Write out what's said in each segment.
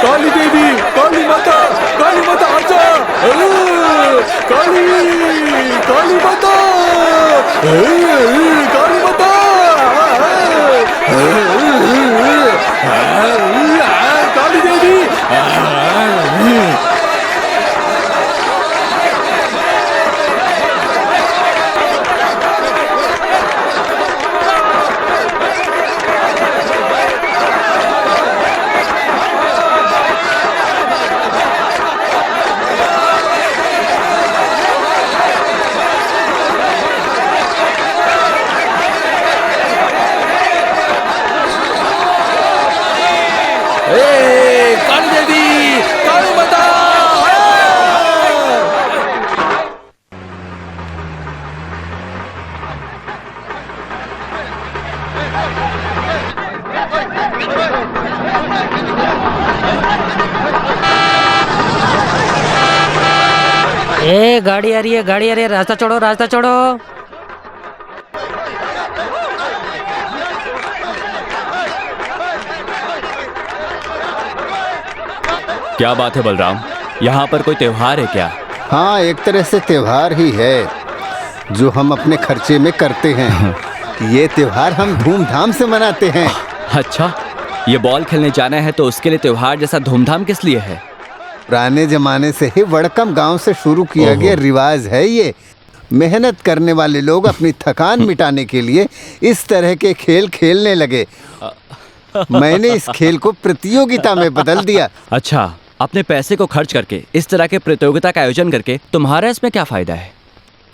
काली देवी, काली माता आजा। काली काली माता, काली माता, काली देवी। काली देवी, काली माता। ए गाड़ी आ रही है, गाड़ी आ रही है, रास्ता छोड़ो, रास्ता छोड़ो। क्या बात है बलराम, यहाँ पर कोई त्योहार है क्या? हाँ, एक तरह से त्योहार ही है जो हम अपने खर्चे में करते हैं। ये त्योहार हम धूमधाम से मनाते हैं। अच्छा, ये बॉल खेलने जाना है तो उसके लिए त्योहार जैसा धूमधाम किस लिए है? पुराने जमाने से ही वड़कम गांव से शुरू किया गया रिवाज है ये। मेहनत करने वाले लोग अपनी थकान मिटाने के लिए इस तरह के खेल खेलने लगे। मैंने इस खेल को प्रतियोगिता में बदल दिया। अच्छा, अपने पैसे को खर्च करके इस तरह के प्रतियोगिता का आयोजन करके तुम्हारा इसमें क्या फायदा है?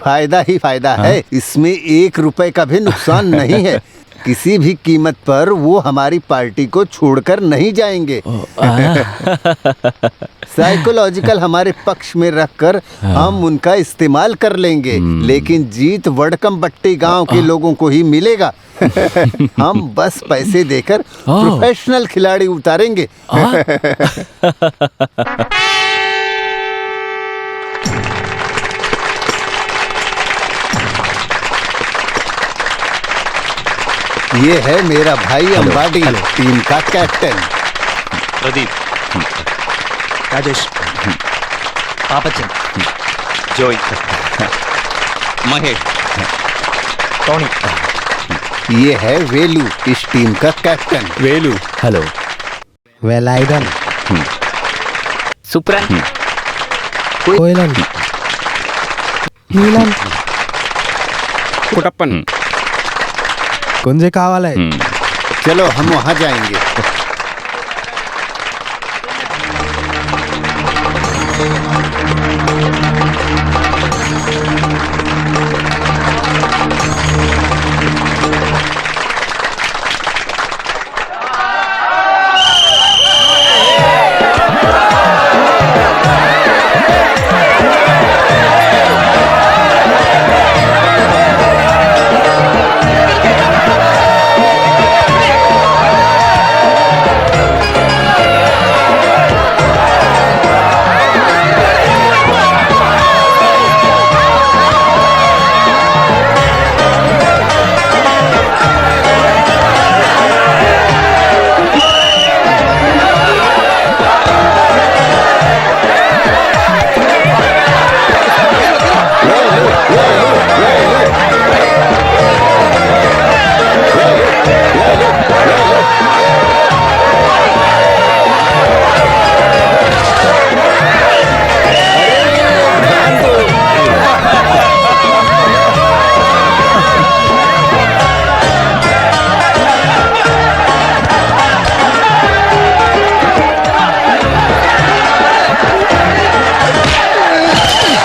फायदा ही फायदा है। इसमें 1 रुपए का भी नुकसान नहीं है। किसी भी कीमत पर वो हमारी पार्टी को छोड़कर नहीं जाएंगे। साइकोलॉजिकल हमारे पक्ष में रखकर हम उनका इस्तेमाल कर लेंगे, लेकिन जीत वड़कम बट्टी गांव के लोगों को ही मिलेगा। हम बस पैसे देकर प्रोफेशनल खिलाड़ी उतारेंगे। ये है मेरा भाई अंबाडी, टीम का कैप्टन। प्रदीप, राजेश, पापचन, जोई, महेश, टोनी। ये है वेलू, इस टीम का कैप्टन। वेलू, हेलो। वेलाइडन, सुप्रन, कोयलन, नीलन, कुटप्पन। कुंजे कावाले। चलो हम वहां जाएंगे।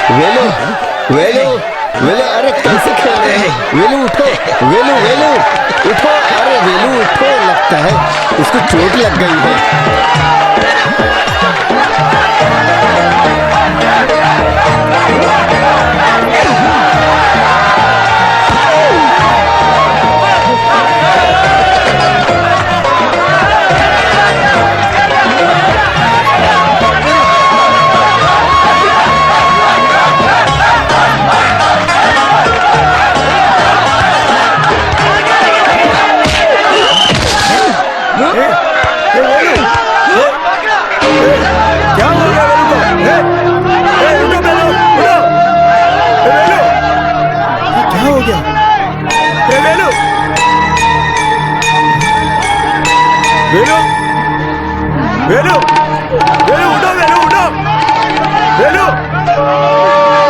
वेलू, वेलू, अरे कैसे खेल रहे हैं? वेलू उठो, वेलू, वेलू उठो, अरे वेलू उठो, लगता है उसको चोट लग गई है। वेलू वेलू वेलू वेलू उठो वेलू उठो वेलू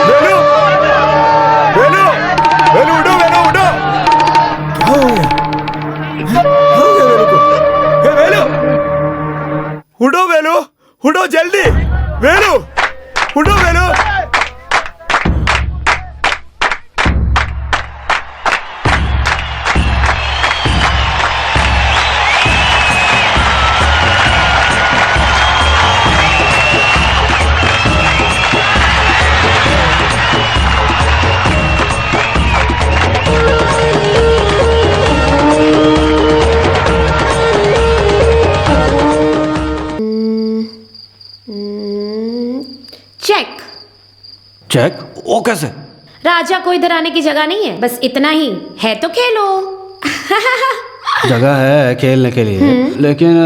वेलू वेलू वेलू उठो वेलू उठो क्या हो गया वेलू को हे वेलू उठो वेलू उठो जल्दी वेलू उठो वेलू चेक। चेक वो कैसे राजा को इधर आने की जगह नहीं है, बस इतना ही है तो खेलो। जगह है खेलने के लिए, लेकिन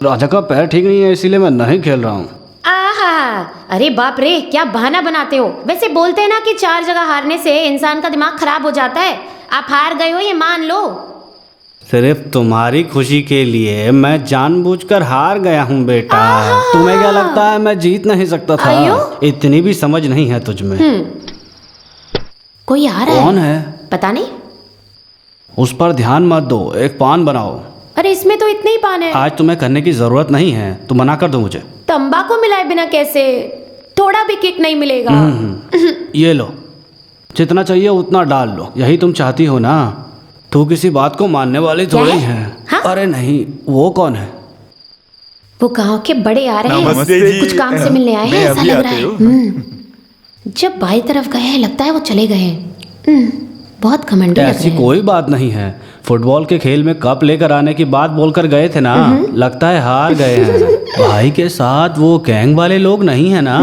राजा का पैर ठीक नहीं है, इसीलिए मैं नहीं खेल रहा हूँ। आहा, अरे बाप रे, क्या बहाना बनाते हो। वैसे बोलते हैं ना कि 4 जगह हारने से इंसान का दिमाग खराब हो जाता है। आप हार गए हो, ये मान लो। सिर्फ तुम्हारी खुशी के लिए मैं जानबूझकर हार गया हूँ बेटा। तुम्हें क्या लगता है मैं जीत नहीं सकता था? इतनी भी समझ नहीं है तुझ में। कोई आ रहा है। कौन है? पता नहीं। उस पर ध्यान मत दो, एक पान बनाओ। अरे इसमें तो इतने ही पान है। आज तुम्हें करने की जरूरत नहीं है, तुम मना कर दो मुझे। तंबाकू मिलाए बिना कैसे? थोड़ा भी किक नहीं मिलेगा। ये लो, जितना चाहिए उतना डाल लो, यही तुम चाहती हो ना। तू किसी बात को मानने वाली थोड़ी है। हाँ? अरे नहीं, वो कौन है? वो गांव के बड़े आ रहे हैं, कुछ काम से मिलने आए हैं, ऐसा लग रहा है। जब बाई तरफ गए हैं लगता है वो चले गए हैं। बहुत घमंडी लग रहे ऐसी हैं। कोई बात नहीं है, फुटबॉल के खेल में कप लेकर आने की बात बोलकर गए थे ना, लगता है हार गए हैं। भाई के साथ वो गैंग वाले लोग नहीं है ना,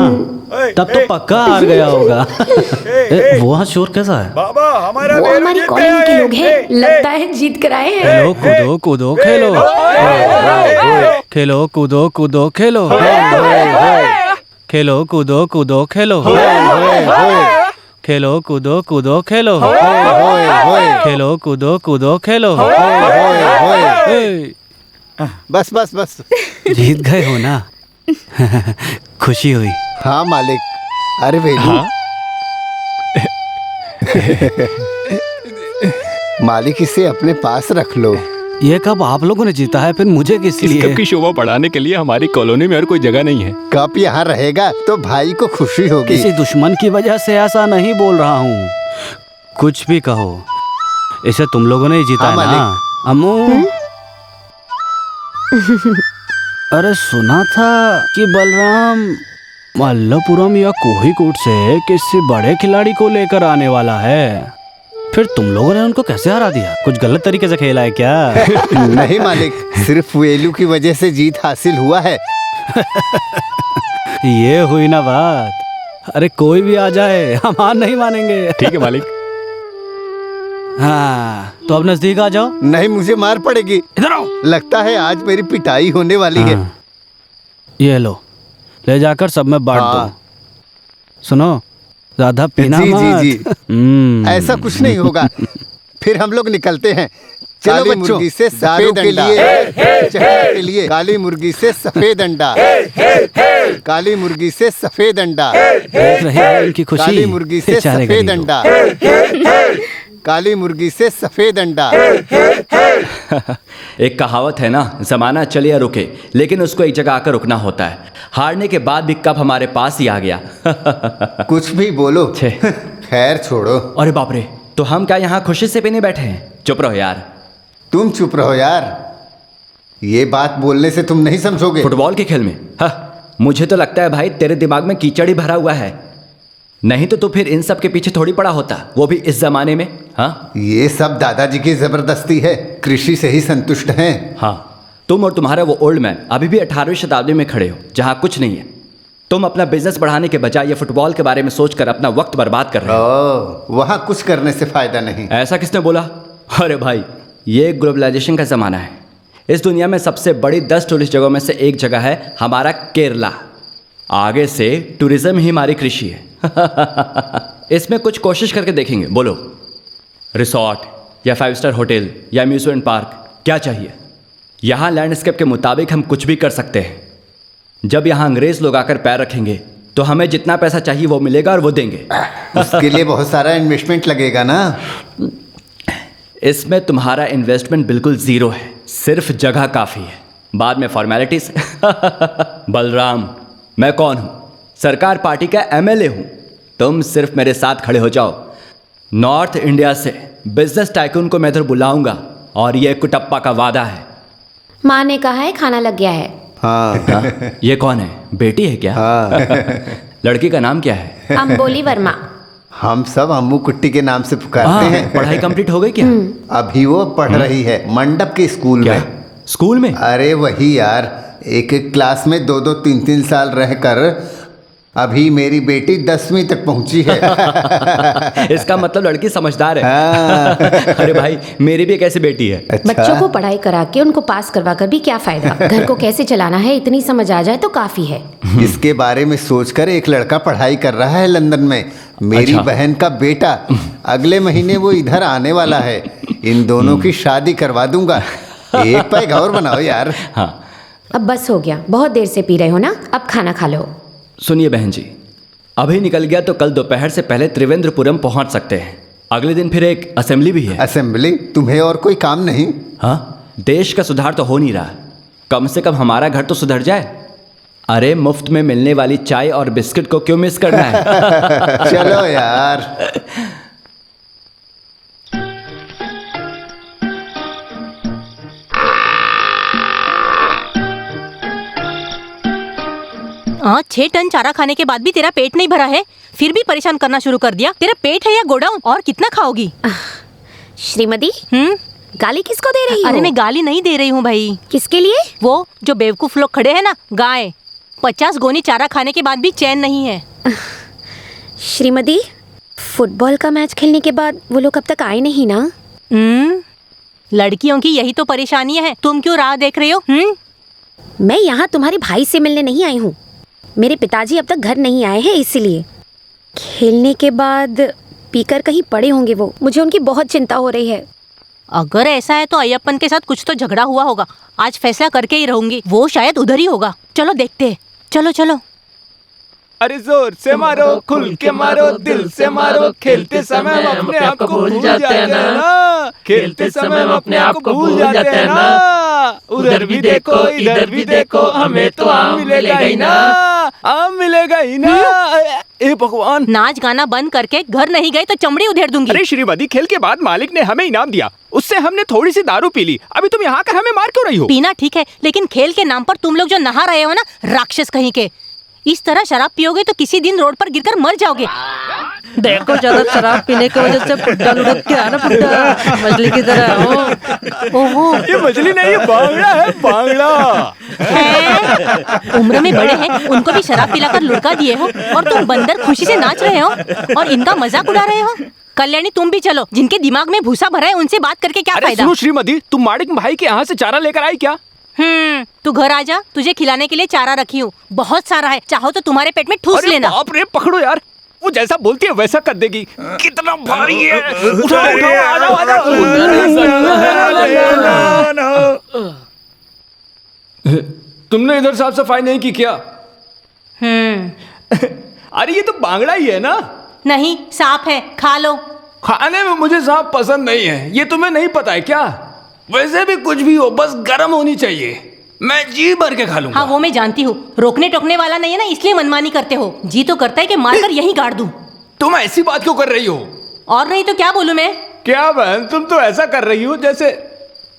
तब तो पक्का हार गया होगा। वो शोर कैसा है? बाबा हमारा वो हमारी कॉलोनी के लोग हैं, लगता है जीत कर आए हैं। खेलो कूदो कूदो खेलो, खेलो कूदो कूदो खेलो, खेलो कूदो कूदो खेलो, खेलो कूदो कूदो खेलो, खेलो कूदो कूदो खेलो। बस बस बस। जीत गए हो ना? खुशी हुई। हाँ मालिक। अरे वेलू, मालिक इसे अपने पास रख लो। ये कब आप लोगों ने जीता है, फिर मुझे किस इस लिए? कप की शोभा बढ़ाने के लिए हमारी कॉलोनी में और कोई जगह नहीं है। कप यहाँ रहेगा तो भाई को खुशी होगी। किसी दुश्मन की वजह से ऐसा नहीं बोल रहा हूँ। कुछ भी कहो, इसे तुम लोगों ने ही जीता हाँ, है ना अम्मू। अरे सुना था कि बलराम मल्लपुरम या कोहिकूट से किसी बड़े खिलाड़ी को लेकर आने वाला है। फिर तुम लोगों ने उनको कैसे हरा दिया? कुछ गलत तरीके से खेला है क्या? नहीं मालिक, सिर्फ वेलू की वजह से जीत हासिल हुआ है। ये हुई ना बात। अरे कोई भी आ जाए, हम हार नहीं मानेंगे। ठीक है मालिक। हाँ, तो अब नजदीक आ जाओ। नहीं, मुझे मार पड़ेगी। इधर आओ। लगता है आज मेरी पिटाई होने वाली है। हाँ, ये लो, ले जाकर सब में बांट हाँ। दो। सुनो, ज्यादा पीना जी, मत। जी, जी। ऐसा कुछ नहीं होगा। फिर हम लोग निकलते हैं। काली मुर्गी से सफेद अंडा के लिए, काली मुर्गी से सफेद अंडा, काली मुर्गी से सफेद अंडा, देख रहे हैं इनकी खुशी। काली मुर्गी से बेचारे सफेद गरीब अंडा, काली मुर्गी से सफेद अंडा। एक कहावत है ना, जमाना चले या रुके, लेकिन उसको एक जगह आकर रुकना होता है। हारने के बाद भी कप हमारे पास ही आ गया। कुछ भी बोलो, खैर छोड़ो। अरे बाप रे, तो हम क्या यहाँ खुशी से पीने बैठे हैं? चुप रहो यार। तुम चुप रहो यार, ये बात बोलने से तुम नहीं समझोगे। फुटबॉल के खेल में मुझे तो लगता है भाई तेरे दिमाग में कीचड़ ही भरा हुआ है, नहीं तो तू फिर इन सब के पीछे थोड़ी पड़ा होता, वो भी इस जमाने में। हाँ, ये सब दादाजी की जबरदस्ती है, कृषि से ही संतुष्ट हैं। हाँ, तुम और तुम्हारा वो ओल्ड मैन अभी भी 18वीं शताब्दी में खड़े हो, जहाँ कुछ नहीं है। तुम अपना बिजनेस बढ़ाने के बजाय ये फुटबॉल के बारे में सोचकर अपना वक्त बर्बाद कर रहे हो। वहाँ कुछ करने से फायदा नहीं। ऐसा किसने बोला? अरे भाई, ये ग्लोबलाइजेशन का ज़माना है। इस दुनिया में सबसे बड़ी 10 टूरिस्ट जगहों में से एक जगह है हमारा केरला। आगे से टूरिज्म ही हमारी कृषि है। इसमें कुछ कोशिश करके देखेंगे। बोलो, रिसोर्ट, या 5 स्टार होटल या अम्यूजमेंट पार्क, क्या चाहिए? यहाँ लैंडस्केप के मुताबिक हम कुछ भी कर सकते हैं। जब यहाँ अंग्रेज लोग आकर पैर रखेंगे तो हमें जितना पैसा चाहिए वो मिलेगा और वो देंगे। उसके लिए बहुत सारा इन्वेस्टमेंट लगेगा ना। इसमें तुम्हारा इन्वेस्टमेंट बिल्कुल जीरो है, सिर्फ जगह काफ़ी है, बाद में फॉर्मेलिटीज। बलराम, मैं कौन हूँ? सरकार पार्टी का एमएलए हूँ। तुम सिर्फ मेरे साथ खड़े हो जाओ। नॉर्थ इंडिया से बिजनेस टाइकून को मैं इधर बुलाऊंगा और ये कुटप्पा का वादा है। माँ ने कहा है खाना लग गया है। हाँ। ये कौन है? बेटी है क्या? हाँ। लड़की का नाम क्या है? अंबोली वर्मा। हम सब अम्मू कुट्टी के नाम से पुकारते हैं। पढ़ाई कंप्लीट हो गई क्या? अभी वो पढ़ रही है मंडप के स्कूल क्या? में। स्कूल में? अरे वही यार, एक एक क्लास में 2-2, 3-3 साल रहकर अभी मेरी बेटी 10वीं तक पहुंची है। इसका मतलब लड़की समझदार है। हाँ। अरे भाई, मेरी भी एक ऐसी बेटी है। अच्छा? बच्चों को पढ़ाई करा के उनको पास करवा कर भी क्या फायदा? घर को कैसे चलाना है इतनी समझ आ जाए तो काफी है। इसके बारे में सोचकर एक लड़का पढ़ाई कर रहा है लंदन में, मेरी अच्छा। बहन का बेटा। अगले महीने वो इधर आने वाला है। इन दोनों की शादी करवा दूंगा। एक पैग और बनाओ यार। हाँ, अब बस हो गया, बहुत देर से पी रहे हो ना, अब खाना खा लो। सुनिए बहन जी, अभी निकल गया तो कल दोपहर से पहले त्रिवेंद्रपुरम पहुंच सकते हैं। अगले दिन फिर एक असेंबली भी है। असेंबली? तुम्हें और कोई काम नहीं? हाँ, देश का सुधार तो हो नहीं रहा, कम से कम हमारा घर तो सुधर जाए। अरे मुफ्त में मिलने वाली चाय और बिस्किट को क्यों मिस करना है? चलो यार। हाँ, 6 टन चारा खाने के बाद भी तेरा पेट नहीं भरा है, फिर भी परेशान करना शुरू कर दिया। तेरा पेट है या गोडाउन? और कितना खाओगी? श्रीमती, गाली किसको दे रही हो? अरे मैं गाली नहीं दे रही हूँ भाई। किसके लिए? वो जो बेवकूफ लोग खड़े हैं ना, गाय। 50 गोनी चारा खाने के बाद भी चैन नहीं है। श्रीमती, फुटबॉल का मैच खेलने के बाद वो लोग अब तक आए नहीं ना? लड़कियों की यही तो परेशानी है। तुम क्यों राह देख रहे हो? मैं यहाँ तुम्हारे भाई से मिलने नहीं आई हूँ। मेरे पिताजी अब तक घर नहीं आए हैं, इसीलिए। खेलने के बाद पीकर कहीं पड़े होंगे वो। मुझे उनकी बहुत चिंता हो रही है। अगर ऐसा है तो अय्यप्पन के साथ कुछ तो झगड़ा हुआ होगा। आज फैसला करके ही रहूंगी। वो शायद उधर ही होगा। चलो देखते हैं। चलो चलो। अरे जोर से मारो, खुल के मारो, दिल से मारो। खेलते समय हम अपने आप को भूल जाते हैं ना। खेलते समय हम अपने आप को भूल जाते हैं ना। उधर भी देखो, इधर भी देखो, हमें तो आम मिलेगा ही ना। आम मिलेगा ही ना। ए भगवान! नाच गाना बंद करके घर नहीं गए तो चमड़ी उधेड़ दूंगी। अरे श्रीमती, खेल के बाद मालिक ने हमें इनाम दिया, उससे हमने थोड़ी सी दारू पी ली। अभी तुम यहाँ कर हमें मार क्यों रही हो? पीना ठीक है, लेकिन खेल के नाम पर तुम लोग जो नहा रहे हो ना, राक्षस कहीं के, इस तरह शराब पियोगे तो किसी दिन रोड पर गिरकर मर जाओगे। देखो, ज्यादा शराब पीने की वजह से पुट्टा लुढ़क के आना पुट्टा मछली की तरह। ओहो, ये मछली नहीं, ये बांगड़ा है, बांगड़ा। उम्र में बड़े हैं, उनको भी शराब पिलाकर लुढ़का दिए हो और तुम बंदर खुशी से नाच रहे हो और इनका मजाक उड़ा रहे हो। कल्याणी, तुम भी चलो। जिनके दिमाग में भूसा भरा है उनसे बात करके क्या फायदा? सुनो श्रीमती, तुम माड़िक भाई के यहाँ से चारा लेकर आई क्या? तू घर आ जा, तुझे खिलाने के लिए चारा रखी हूँ, बहुत सारा है। चाहो तो तुम्हारे पेट में ठूस लेना। बाप रे, पकड़ो यार, वो जैसा बोलती है वैसा कर देगी। कितना भारी है। उठाओ, आ जाओ, आ जाओ। तुमने इधर साफ सफाई नहीं की क्या? अरे ये तो बांगड़ा ही है ना? नहीं, सांप है, खा लो। खाने में मुझे सांप पसंद नहीं है, ये तुम्हें नहीं पता है क्या? वैसे भी कुछ भी हो, बस गर्म होनी चाहिए। मैं जी भर के खा लूंगा। हाँ, वो मैं जानती हूँ। रोकने टोकने वाला नहीं है ना, इसलिए मनमानी करते हो। जी तो करता है कि मारकर यहीं गाड़ दूं। तुम ऐसी बात क्यों कर रही हो? और नहीं तो क्या बोलूं मैं? क्या बहन, तुम तो ऐसा कर रही हो जैसे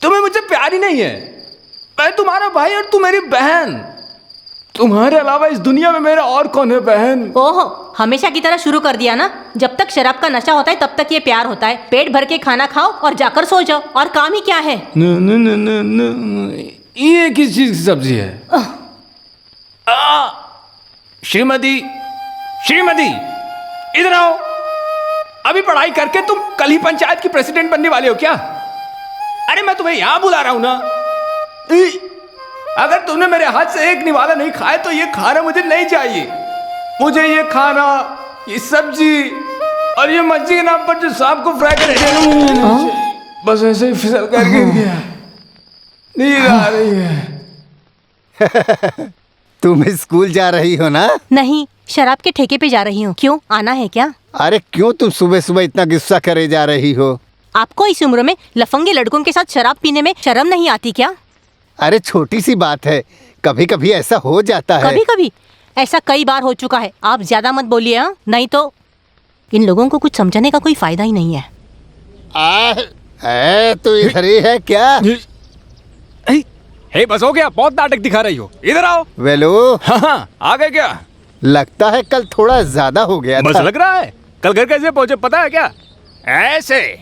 तुम्हें मुझसे प्यार ही नहीं है। मैं तुम्हारा भाई और तुम मेरी बहन। तुम्हारे अलावा इस दुनिया में मेरा और कौन है बहन? ओहो, हमेशा की तरह शुरू कर दिया ना। जब तक शराब का नशा होता है तब तक ये प्यार होता है। पेट भर के खाना खाओ और जाकर सो जाओ, और काम ही क्या है? ये किस चीज की सब्जी है? श्रीमती, श्रीमती, इधर आओ। अभी पढ़ाई करके तुम कल ही पंचायत की प्रेसिडेंट बनने वाले हो क्या? अरे मैं तुम्हें यहां बुला रहा हूं ना। अगर तुमने मेरे हाथ से एक निवाला नहीं खाया तो ये खाना मुझे नहीं चाहिए। मुझे ये खाना, ये सब्जी और ये मच्छी के नाम पर जो सांप को फ्राई कर बस ऐसे ही फिसल कर गिर गया। नींद आ रही है। तुम स्कूल जा रही हो ना? नहीं, शराब के ठेके पे जा रही हूँ। क्यों, आना है क्या? अरे क्यों तुम सुबह सुबह इतना गुस्सा करे जा रही हो? आपको इस उम्र में लफंगे लड़कों के साथ शराब पीने में शर्म नहीं आती क्या? अरे छोटी सी बात है, कभी कभी ऐसा हो जाता है। कभी कभी ऐसा कई बार हो चुका है। आप ज्यादा मत बोलिए, हाँ? नहीं तो इन लोगों को कुछ समझाने का कोई फायदा ही नहीं है। तो इधर ही है क्या? हे, बस हो गया, बहुत नाटक दिखा रही हो। इधर आओ। वेलो। हाँ, आ गए क्या? लगता है कल थोड़ा ज्यादा हो गया बस था। लग रहा है। कल घर कैसे पहुंचे पता है क्या? ऐसे।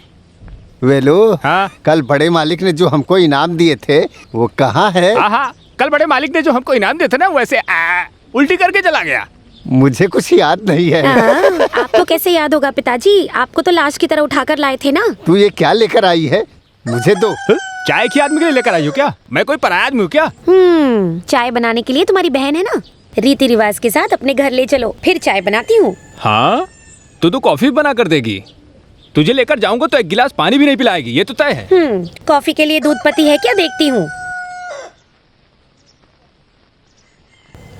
वेलो। हाँ? कल बड़े मालिक ने जो हमको इनाम दिए थे वो कहाँ है? हाँ, कल बड़े मालिक ने जो हमको इनाम दिए थे ना, वैसे उल्टी करके चला गया। मुझे कुछ याद नहीं है। आपको कैसे याद होगा पिताजी? आपको तो लाश की तरह उठाकर लाए थे ना। तू ये क्या लेकर आई है? मुझे दो। चाय की आदमी के लिए लेकर आई हो क्या? मैं कोई पराया आदमी हूँ क्या? चाय बनाने के लिए तुम्हारी बहन है ना। रीति रिवाज के साथ अपने घर ले चलो, फिर चाय बनाती हूँ। हाँ, तो कॉफी बना कर देगी। तुझे लेकर जाऊंगा तो एक गिलास पानी भी नहीं पिलाएगी, ये तो तय है। कॉफी के लिए दूध पती है क्या? देखती हूँ।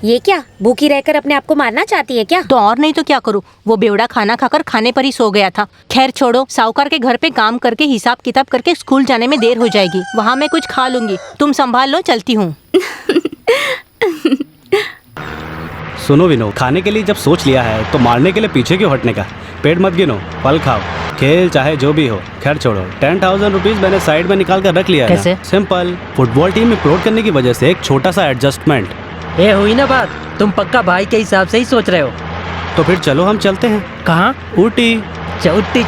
ये क्या, भूखी रहकर अपने आप को मारना चाहती है क्या? तो और नहीं तो क्या करूँ, वो बेवड़ा खाना खाकर खाने पर ही सो गया था। खैर छोड़ो, साहूकार के घर पे काम करके हिसाब किताब करके स्कूल जाने में देर हो जाएगी। वहाँ मैं कुछ खा लूंगी, तुम संभाल लो, चलती हूँ। सुनो विनो, खाने के लिए जब सोच लिया है तो मारने के लिए पीछे क्यों हटने का? पेट मत गिनो, फल खाओ, खेल चाहे जो भी हो। खैर छोड़ो, 10,000 रुपीज मैंने साइड में निकाल कर रख लिया है। कैसे? सिंपल, फुटबॉल टीम में प्रोड करने की वजह से एक छोटा सा एडजस्टमेंट। ये हुई ना बात, तुम पक्का भाई के हिसाब से ही सोच रहे हो। तो फिर चलो हम चलते हैं। कहाँ? ऊटी। उट्टी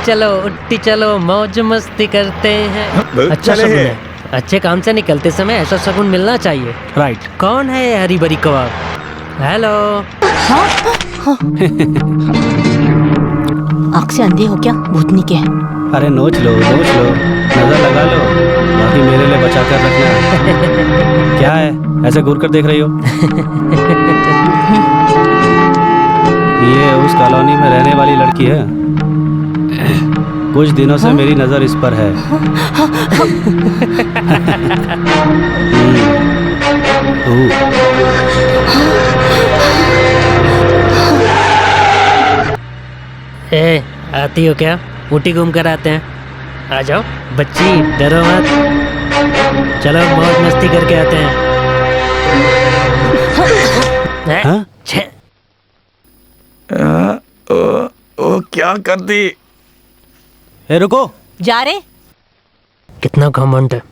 चलो, मौज मस्ती करते हैं। अच्छा शगुन है, अच्छे काम से निकलते समय ऐसा शगुन मिलना चाहिए। राइट। कौन है ये हरी भरी कबाब? हेलो। आँख से अंधे हो क्या, भूतनी के? अरे नोच लो, नजर लगा लो, बाकी मेरे लिए बचा कर रखना। क्या है, ऐसे घूर कर देख रही हो? ये उस कॉलोनी में रहने वाली लड़की है। कुछ दिनों से मेरी नजर इस पर है। ए, आती हो क्या? ऊटी घूम कर आते हैं। आ जाओ बच्ची, डरो मत। चलो मौज मस्ती करके आते हैं। हाँ? ओ क्या कर दी? ए रुको। जा रे। कितना घमंड है।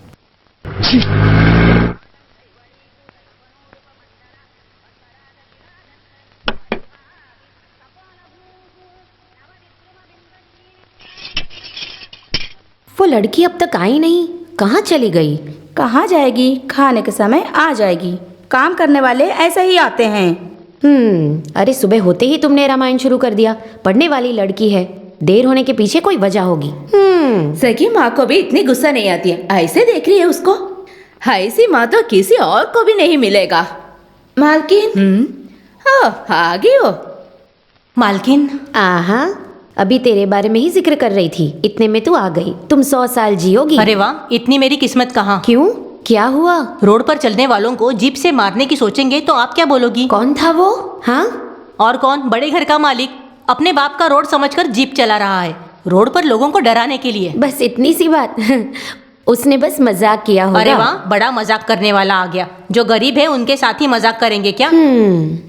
वो लड़की अब तक आई नहीं, कहाँ चली गई? कहाँ जाएगी? खाने के समय आ जाएगी। काम करने वाले ऐसे ही आते हैं। अरे सुबह होते ही तुमने रामायण शुरू कर दिया। पढ़ने वाली लड़की है, देर होने के पीछे कोई वजह होगी। सगी माँ को भी इतनी गुस्सा नहीं आती है, ऐसे देख रही है उसको। ऐसी माँ तो किसी और को भी नहीं मिलेगा। मालकिन, आ गई हो। मालकिन, आहा, अभी तेरे बारे में ही जिक्र कर रही थी, इतने में तू आ गई। तुम 100 साल जियोगी। अरे वाह, इतनी मेरी किस्मत कहाँ। क्यों, क्या हुआ? रोड पर चलने वालों को जीप से मारने की सोचेंगे तो आप क्या बोलोगी? कौन था वो? हाँ, और कौन? बड़े घर का मालिक अपने बाप का रोड समझकर जीप चला रहा है, रोड पर लोगों को डराने के लिए। बस इतनी सी बात। उसने बस मजाक किया होगा। अरे वाह, बड़ा मजाक करने वाला आ गया। जो गरीब है उनके साथ ही मजाक करेंगे क्या?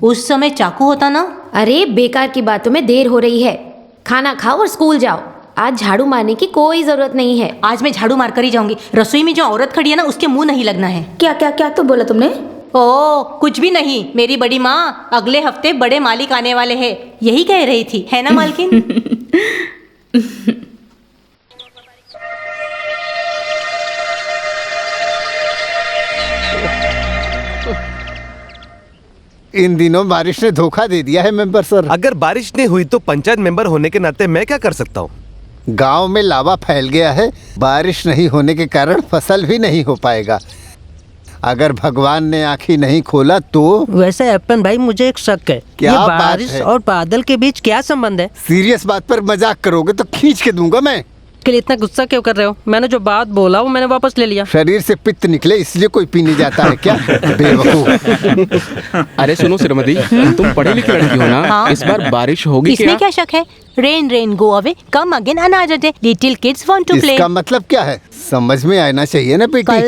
उस समय चाकू होता ना। अरे बेकार की बातों में देर हो रही है, खाना खाओ और स्कूल जाओ। आज झाड़ू मारने की कोई जरूरत नहीं है। आज मैं झाड़ू मार कर ही जाऊंगी। रसोई में जो औरत खड़ी है ना, उसके मुंह नहीं लगना है। क्या क्या क्या तो बोला तुमने? ओ कुछ भी नहीं, मेरी बड़ी माँ अगले हफ्ते बड़े मालिक आने वाले हैं, यही कह रही थी, है ना मालकिन? इन दिनों बारिश ने धोखा दे दिया है मेंबर सर। अगर बारिश नहीं हुई तो पंचायत मेंबर होने के नाते मैं क्या कर सकता हूँ? गांव में लावा फैल गया है, बारिश नहीं होने के कारण फसल भी नहीं हो पाएगा। अगर भगवान ने आँखें नहीं खोला तो। वैसे अपन भाई, मुझे एक शक है, क्या ये बात बारिश है? और बादल के बीच क्या संबंध है? सीरियस बात पर मजाक करोगे तो खींच के दूंगा मैं। के लिए इतना गुस्सा क्यों कर रहे हो? मैंने जो बात बोला वो मैंने वापस ले लिया। शरीर से पित्त निकले इसलिए कोई पीने जाता है क्या? बेवकूफ। अरे सुनो श्रीमती, तुम पढ़ी लिखी लड़की हो ना? हाँ। इस बार बारिश होगी इसमें क्या शक है? Rain rain go away, come again another day, little kids want to play. इसका मतलब क्या है? समझ में आना चाहिए ना बेटी।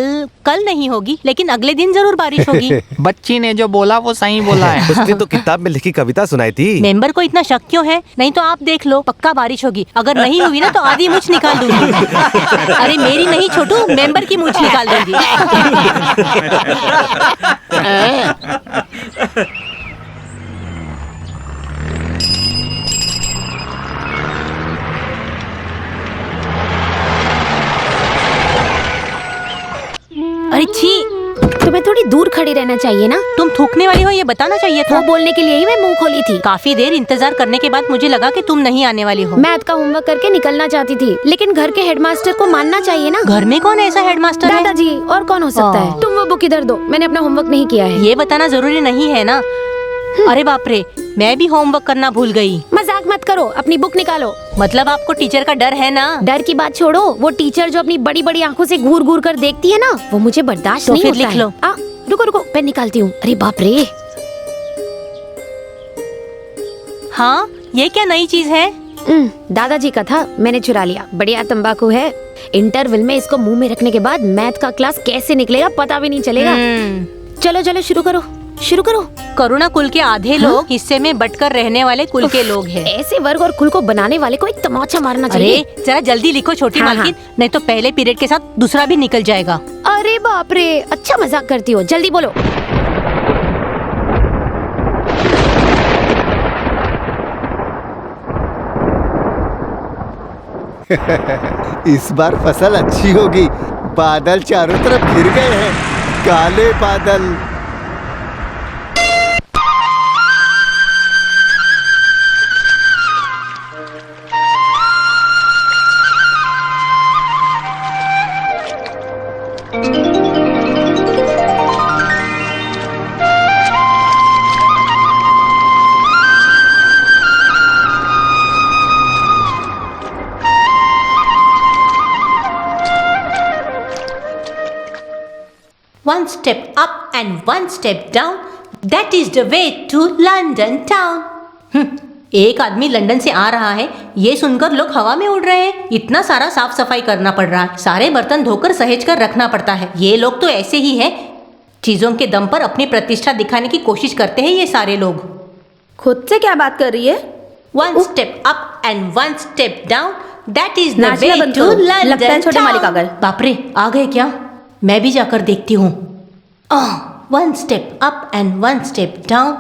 कल नहीं होगी, लेकिन अगले दिन जरूर बारिश होगी। बच्ची ने जो बोला वो सही बोला है। उसने तो किताब में लिखी कविता सुनाई थी। मेंबर को इतना शक क्यों है? नहीं तो आप देख लो, पक्का बारिश होगी। अगर नहीं हुई ना तो आधी मूछ निकाल दूंगी। अरे मेरी नहीं छोटू, मेंबर की मूछ निकाल दूंगी। अरे छी, तुम्हें थोड़ी दूर खड़ी रहना चाहिए ना। तुम थूकने वाली हो ये बताना चाहिए था। वो बोलने के लिए ही मैं मुंह खोली थी। काफी देर इंतजार करने के बाद मुझे लगा कि तुम नहीं आने वाली हो। मैथ का होमवर्क करके निकलना चाहती थी, लेकिन घर के हेडमास्टर को मानना चाहिए ना। घर में कौन ऐसा हेडमास्टर है? दादाजी, और कौन हो सकता है? तुम वो बुक इधर दो, मैंने अपना होमवर्क नहीं किया है। ये बताना जरूरी नहीं है ना। अरे बाप रे, मैं भी होमवर्क करना भूल गई। मजाक मत करो, अपनी बुक निकालो। मतलब आपको टीचर का डर है ना? डर की बात छोड़ो, वो टीचर जो अपनी बड़ी बड़ी आंखों से घूर घूर कर देखती है ना, वो मुझे बर्दाश्त तो नहीं फिर होता लिख लो। रुको रुको, पेन निकालती हूँ। अरे बाप रे। हाँ, ये क्या नई चीज है? दादाजी का था, मैंने चुरा लिया। बढ़िया तंबाकू है। इंटरवल में इसको मुंह में रखने के बाद मैथ का क्लास कैसे निकलेगा पता भी नहीं चलेगा। चलो चलो शुरू करो, शुरू करो। करुणा कुल के आधे लोग हिस्से में बटकर रहने वाले कुल के लोग हैं। ऐसे वर्ग और कुल को बनाने वाले को एक तमाचा मारना चाहिए। अरे जरा जल्दी लिखो छोटी मालकिन, नहीं तो पहले पीरियड के साथ दूसरा भी निकल जाएगा। अरे बाप रे, अच्छा मजाक करती हो, जल्दी बोलो। इस बार फसल अच्छी होगी। बादल चारों तरफ घिर गए हैं, काले बादल। One step up and one step down, that is the way to London town. एक आदमी लंदन से आ रहा है, ये सुनकर लोग हवा में उड़ रहे हैं। इतना सारा साफ सफाई करना पड़ रहा है, सारे बर्तन धोकर सहेज कर रखना पड़ता है। ये लोग तो ऐसे ही हैं, चीजों के दम पर अपनी प्रतिष्ठा दिखाने की कोशिश करते हैं ये सारे लोग। खुद से क्या बात कर रही है? One step up and one step down, that is the नाचना way बंद to करो। London लगता है छोटे मालिक आ गए। बाप रे, आ गए क्या? मैं भी जाकर देखती हूँ। One step up and one step down.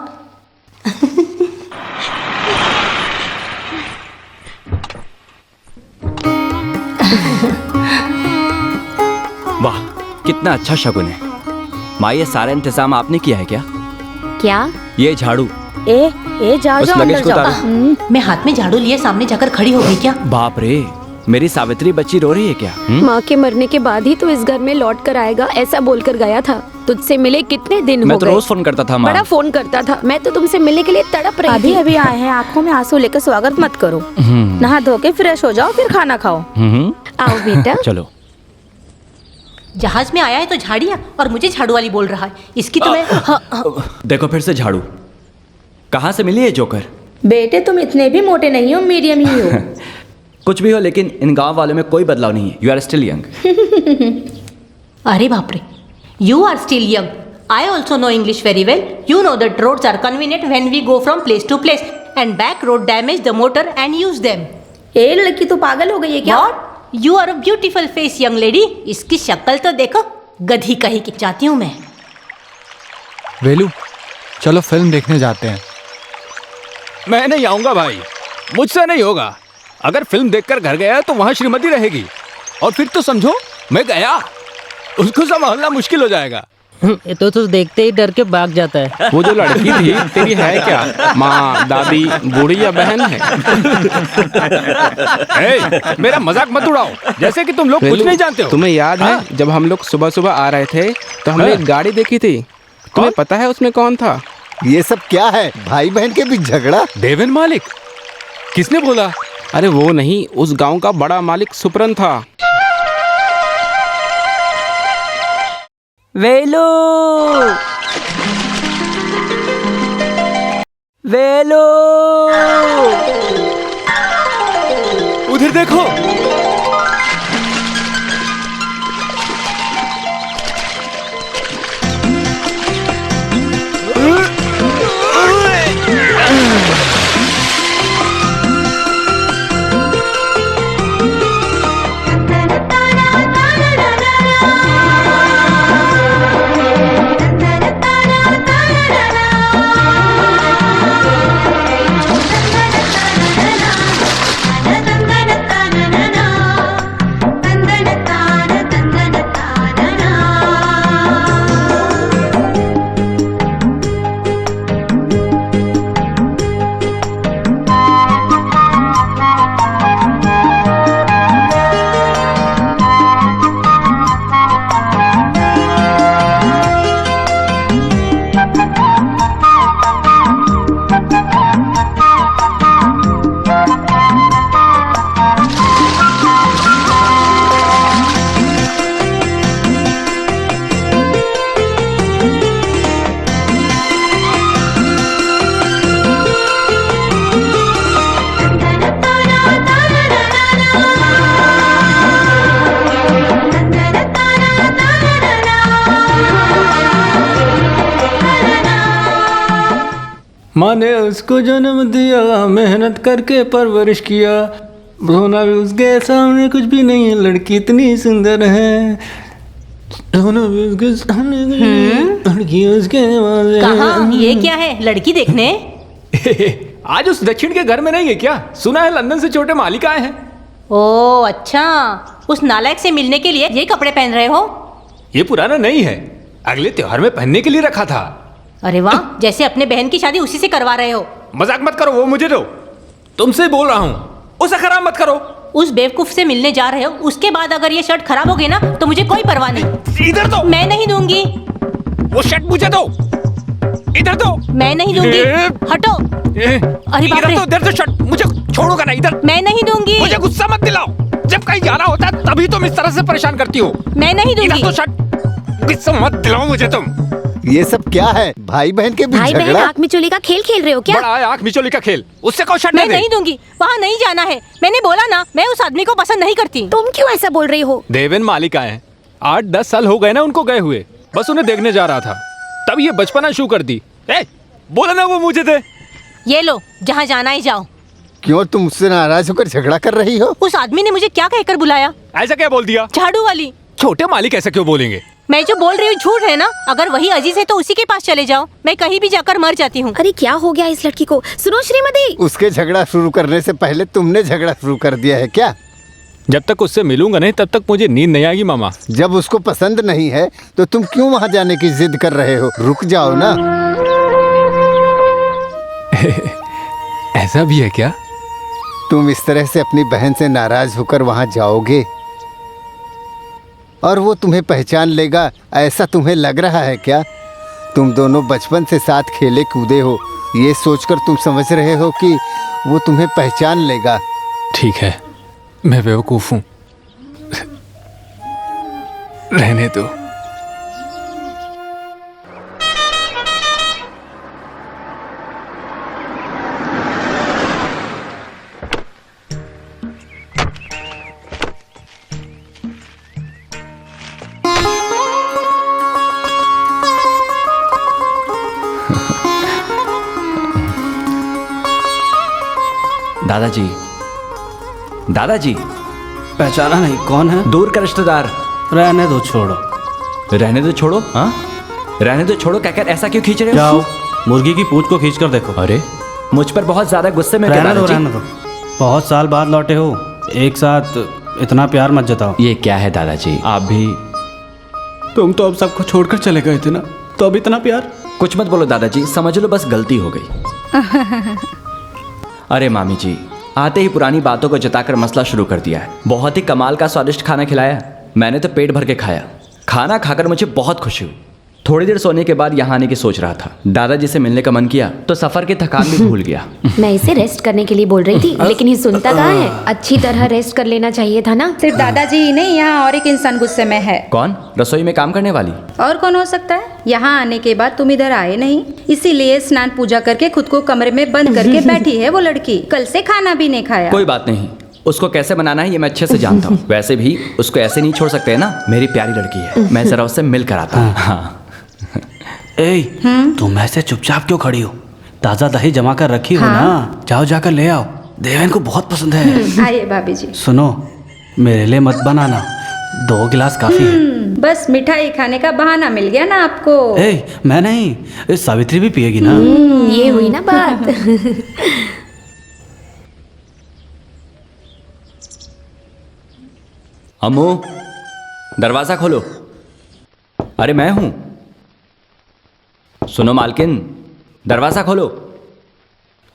वाह, कितना अच्छा शगुन है। माँ, ये सारा इंतजाम आपने किया है क्या? क्या? ये झाड़ू। ए जाओ उस जाओ लगेज अंदर को जाओ। उतारो। मैं हाथ में झाड़ू लिए सामने जाकर खड़ी हो गई क्या? बाप रे, मेरी सावित्री बच्ची रो रही है क्या? माँ के मरने के बाद ही तो इस घर में लौट कर आएगा, ऐसा बोलकर गया था। तुझसे मिले कितने दिन हो गए? मैं तो रोज फोन करता था माँ। बड़ा फोन करता था। मैं तो तुमसे मिलने के लिए तड़प रही अभी थी। अभी आए हैं, आंखों में आंसू लेकर स्वागत मत करो। नहा धो के फ्रेश हो जाओ, फिर खाना खाओ। आओ बेटा। चलो। जहाज में आया है तो झाड़िया, और मुझे झाड़ू वाली बोल रहा है। इसकी तो मैं देखो फिर से झाड़ू। कहाँ से मिली है जोकर? बेटे तुम इतने भी मोटे नहीं हो, मीडियम ही हो। कुछ भी हो, लेकिन इन गांव वालों में कोई बदलाव नहीं है। You are still young. अरे बाप रे, you are still young. I also know English very well. You know that roads are convenient when we go from place to place, and back road damage the motor and use them. ए लड़की तो पागल हो गई है क्या? You are a beautiful face young lady. इसकी शक्ल तो देखो, गधी कहीं की। जाती हूँ मैं। वेलू, चलो फिल्म देखने जाते हैं। मैं नहीं आऊंगा भाई, मुझसे नहीं होगा। अगर फिल्म देखकर घर गया तो वहां श्रीमती रहेगी, और फिर तो समझो मैं गया, उसको संभालना मुश्किल हो जाएगा। ये तो देखते ही डर के भाग जाता है। वो जो लड़की थी तेरी है क्या? माँ, दादी, बूढ़ी या बहन है? मेरा मजाक मत उड़ाओ, जैसे कि तुम लोग कुछ नहीं जानते हो। तुम्हें याद है जब हम लोग सुबह सुबह आ रहे थे तो हमने एक गाड़ी देखी थी? तुम्हें पता है उसमें कौन था? ये सब क्या है? भाई बहन के बीच झगड़ा? देवेन मालिक? किसने बोला? अरे वो नहीं, उस गांव का बड़ा मालिक सुपरन था। वेलू वेलू, उधर देखो। माँ ने उसको जन्म दिया, मेहनत करके परवरिश किया, रोना भी उसके सामने कुछ भी नहीं है, लड़की इतनी सुंदर है। रोना भी उसके सामने लड़की उसके कहाँ? ये क्या है? लड़की देखने? आज उस दक्षिण के घर में नहीं है क्या? सुना है लंदन से छोटे मालिक आए हैं। ओह अच्छा, उस नालायक से मिलने के लिए ये कपड़े पहन रहे हो? ये पुराना नहीं है, अगले त्योहार में पहनने के लिए रखा था। अरे वाह, जैसे अपने बहन की शादी उसी से करवा रहे हो। मजाक मत करो, वो मुझे दो, तुमसे बोल रहा हूँ, उसे खराब मत करो। उस बेवकूफ से मिलने जा रहे हो, उसके बाद अगर ये शर्ट खराब हो गई ना तो मुझे कोई परवाह नहीं। इधर दो। मैं नहीं दूंगी। वो शर्ट मुझे दो, इधर दो। मैं नहीं दूंगी, हटो। अरे बाप रे, इधर तो शर्ट, मुझे छोड़ोगा ना, इधर। मैं नहीं दूंगी। मुझे गुस्सा मत दिलाओ, जब कहीं जाना होता है तभी तुम इस तरह से परेशान करती हो। मैं नहीं दूंगी। इधर तो शर्ट, गुस्सा मत दिलाओ मुझे तुम। ये सब क्या है? भाई बहन के बीच भाई बहन झगड़ा? आँख मिचोली का खेल खेल रहे हो क्या? बड़ा है आँख मिचोली का खेल, उससे कहो शर्ट मैं नहीं दूंगी, वहाँ नहीं जाना है। मैंने बोला ना, मैं उस आदमी को पसंद नहीं करती। तुम क्यों ऐसा बोल रही हो? देवेन मालिक आए हैं, 8-10 साल हो गए ना उनको गए हुए, बस उन्हें देखने जा रहा था, तब ये बचपना शुरू कर दी। बोला ना वो मुझे दे। ये लो, जहाँ जाना है जाओ। क्यों तुम मुझसे नाराज होकर झगड़ा कर रही हो? उस आदमी ने मुझे क्या कहकर बुलाया? ऐसा क्या बोल दिया? झाड़ू वाली। छोटे मालिक ऐसा क्यों बोलेंगे? मैं जो बोल रही हूँ झूठ है ना? अगर वही अजीज है तो उसी के पास चले जाओ, मैं कहीं भी जाकर मर जाती हूँ। अरे क्या हो गया इस लड़की को? सुनो श्रीमती, उसके झगड़ा शुरू करने से पहले तुमने झगड़ा शुरू कर दिया है क्या? जब तक उससे मिलूंगा नहीं तब तक मुझे नींद नहीं आएगी मामा। जब उसको पसंद नहीं है तो तुम क्यों वहाँ जाने की जिद कर रहे हो? रुक जाओ ना। ऐसा भी है क्या? तुम इस तरह से अपनी बहन से नाराज होकर वहाँ जाओगे और वो तुम्हें पहचान लेगा, ऐसा तुम्हें लग रहा है क्या? तुम दोनों बचपन से साथ खेले कूदे हो, ये सोचकर तुम समझ रहे हो कि वो तुम्हें पहचान लेगा। ठीक है, मैं बेवकूफ हूँ, रहने दो। दादाजी, दादाजी। पहचाना नहीं? कौन है? दूर का रिश्तेदार। रहने दो, छोड़ो। रहने दो छोड़ो? हाँ, रहने दो छोड़ो कहकर ऐसा क्यों खींच रहे हो? जाओ, मुर्गी की पूंछ को खींच कर देखो। अरे मुझ पर बहुत ज्यादा गुस्से में। रहने दो, रहने दो। बहुत साल बाद लौटे हो, एक साथ इतना प्यार मत जताओ। ये क्या है दादाजी, आप भी? तुम तो अब सबको छोड़कर चले गए थे ना, तो अब इतना प्यार? कुछ मत बोलो दादाजी, समझ लो बस गलती हो गई। अरे मामी जी, आते ही पुरानी बातों को जताकर मसला शुरू कर दिया है। बहुत ही कमाल का स्वादिष्ट खाना खिलाया, मैंने तो पेट भर के खाया। खाना खाकर मुझे बहुत खुशी हुई। थोड़ी देर सोने के बाद यहाँ आने की सोच रहा था। दादाजी से मिलने का मन किया तो सफर की थकान भी भूल गया। मैं इसे रेस्ट करने के लिए बोल रही थी, लेकिन ये सुनता कहाँ है। अच्छी तरह रेस्ट कर लेना चाहिए था ना। सिर्फ दादाजी ही नहीं, यहाँ और एक इंसान गुस्से में है। कौन? रसोई में काम करने वाली? और कौन हो सकता है? यहाँ आने के बाद तुम इधर आए नहीं, इसीलिए स्नान पूजा करके खुद को कमरे में बंद करके बैठी है वो लड़की। कल से खाना भी नहीं खाया। कोई बात नहीं, उसको कैसे बनाना है ये मैं अच्छे से जानता हूँ। वैसे भी उसको ऐसे नहीं छोड़ सकते है ना, मेरी प्यारी लड़की है। मैं जरा उससे मिल कर आता हूँ। हाँ। ए, तुम ऐसे चुपचाप क्यों खड़ी हो? ताजा दही जमा कर रखी हो ना, जाओ जाकर ले आओ। देवेन को बहुत पसंद है। आइए भाभी जी। सुनो, मेरे लिए मत बनाना, 2 गिलास काफी है। बस मिठाई खाने का बहाना मिल गया ना आपको। ए, मैं नहीं, सावित्री भी पिएगी ना। ये हुई ना बात। अम्मू, दरवाजा खोलो। अरे मैं हूं। सुनो मालकिन, दरवाजा खोलो।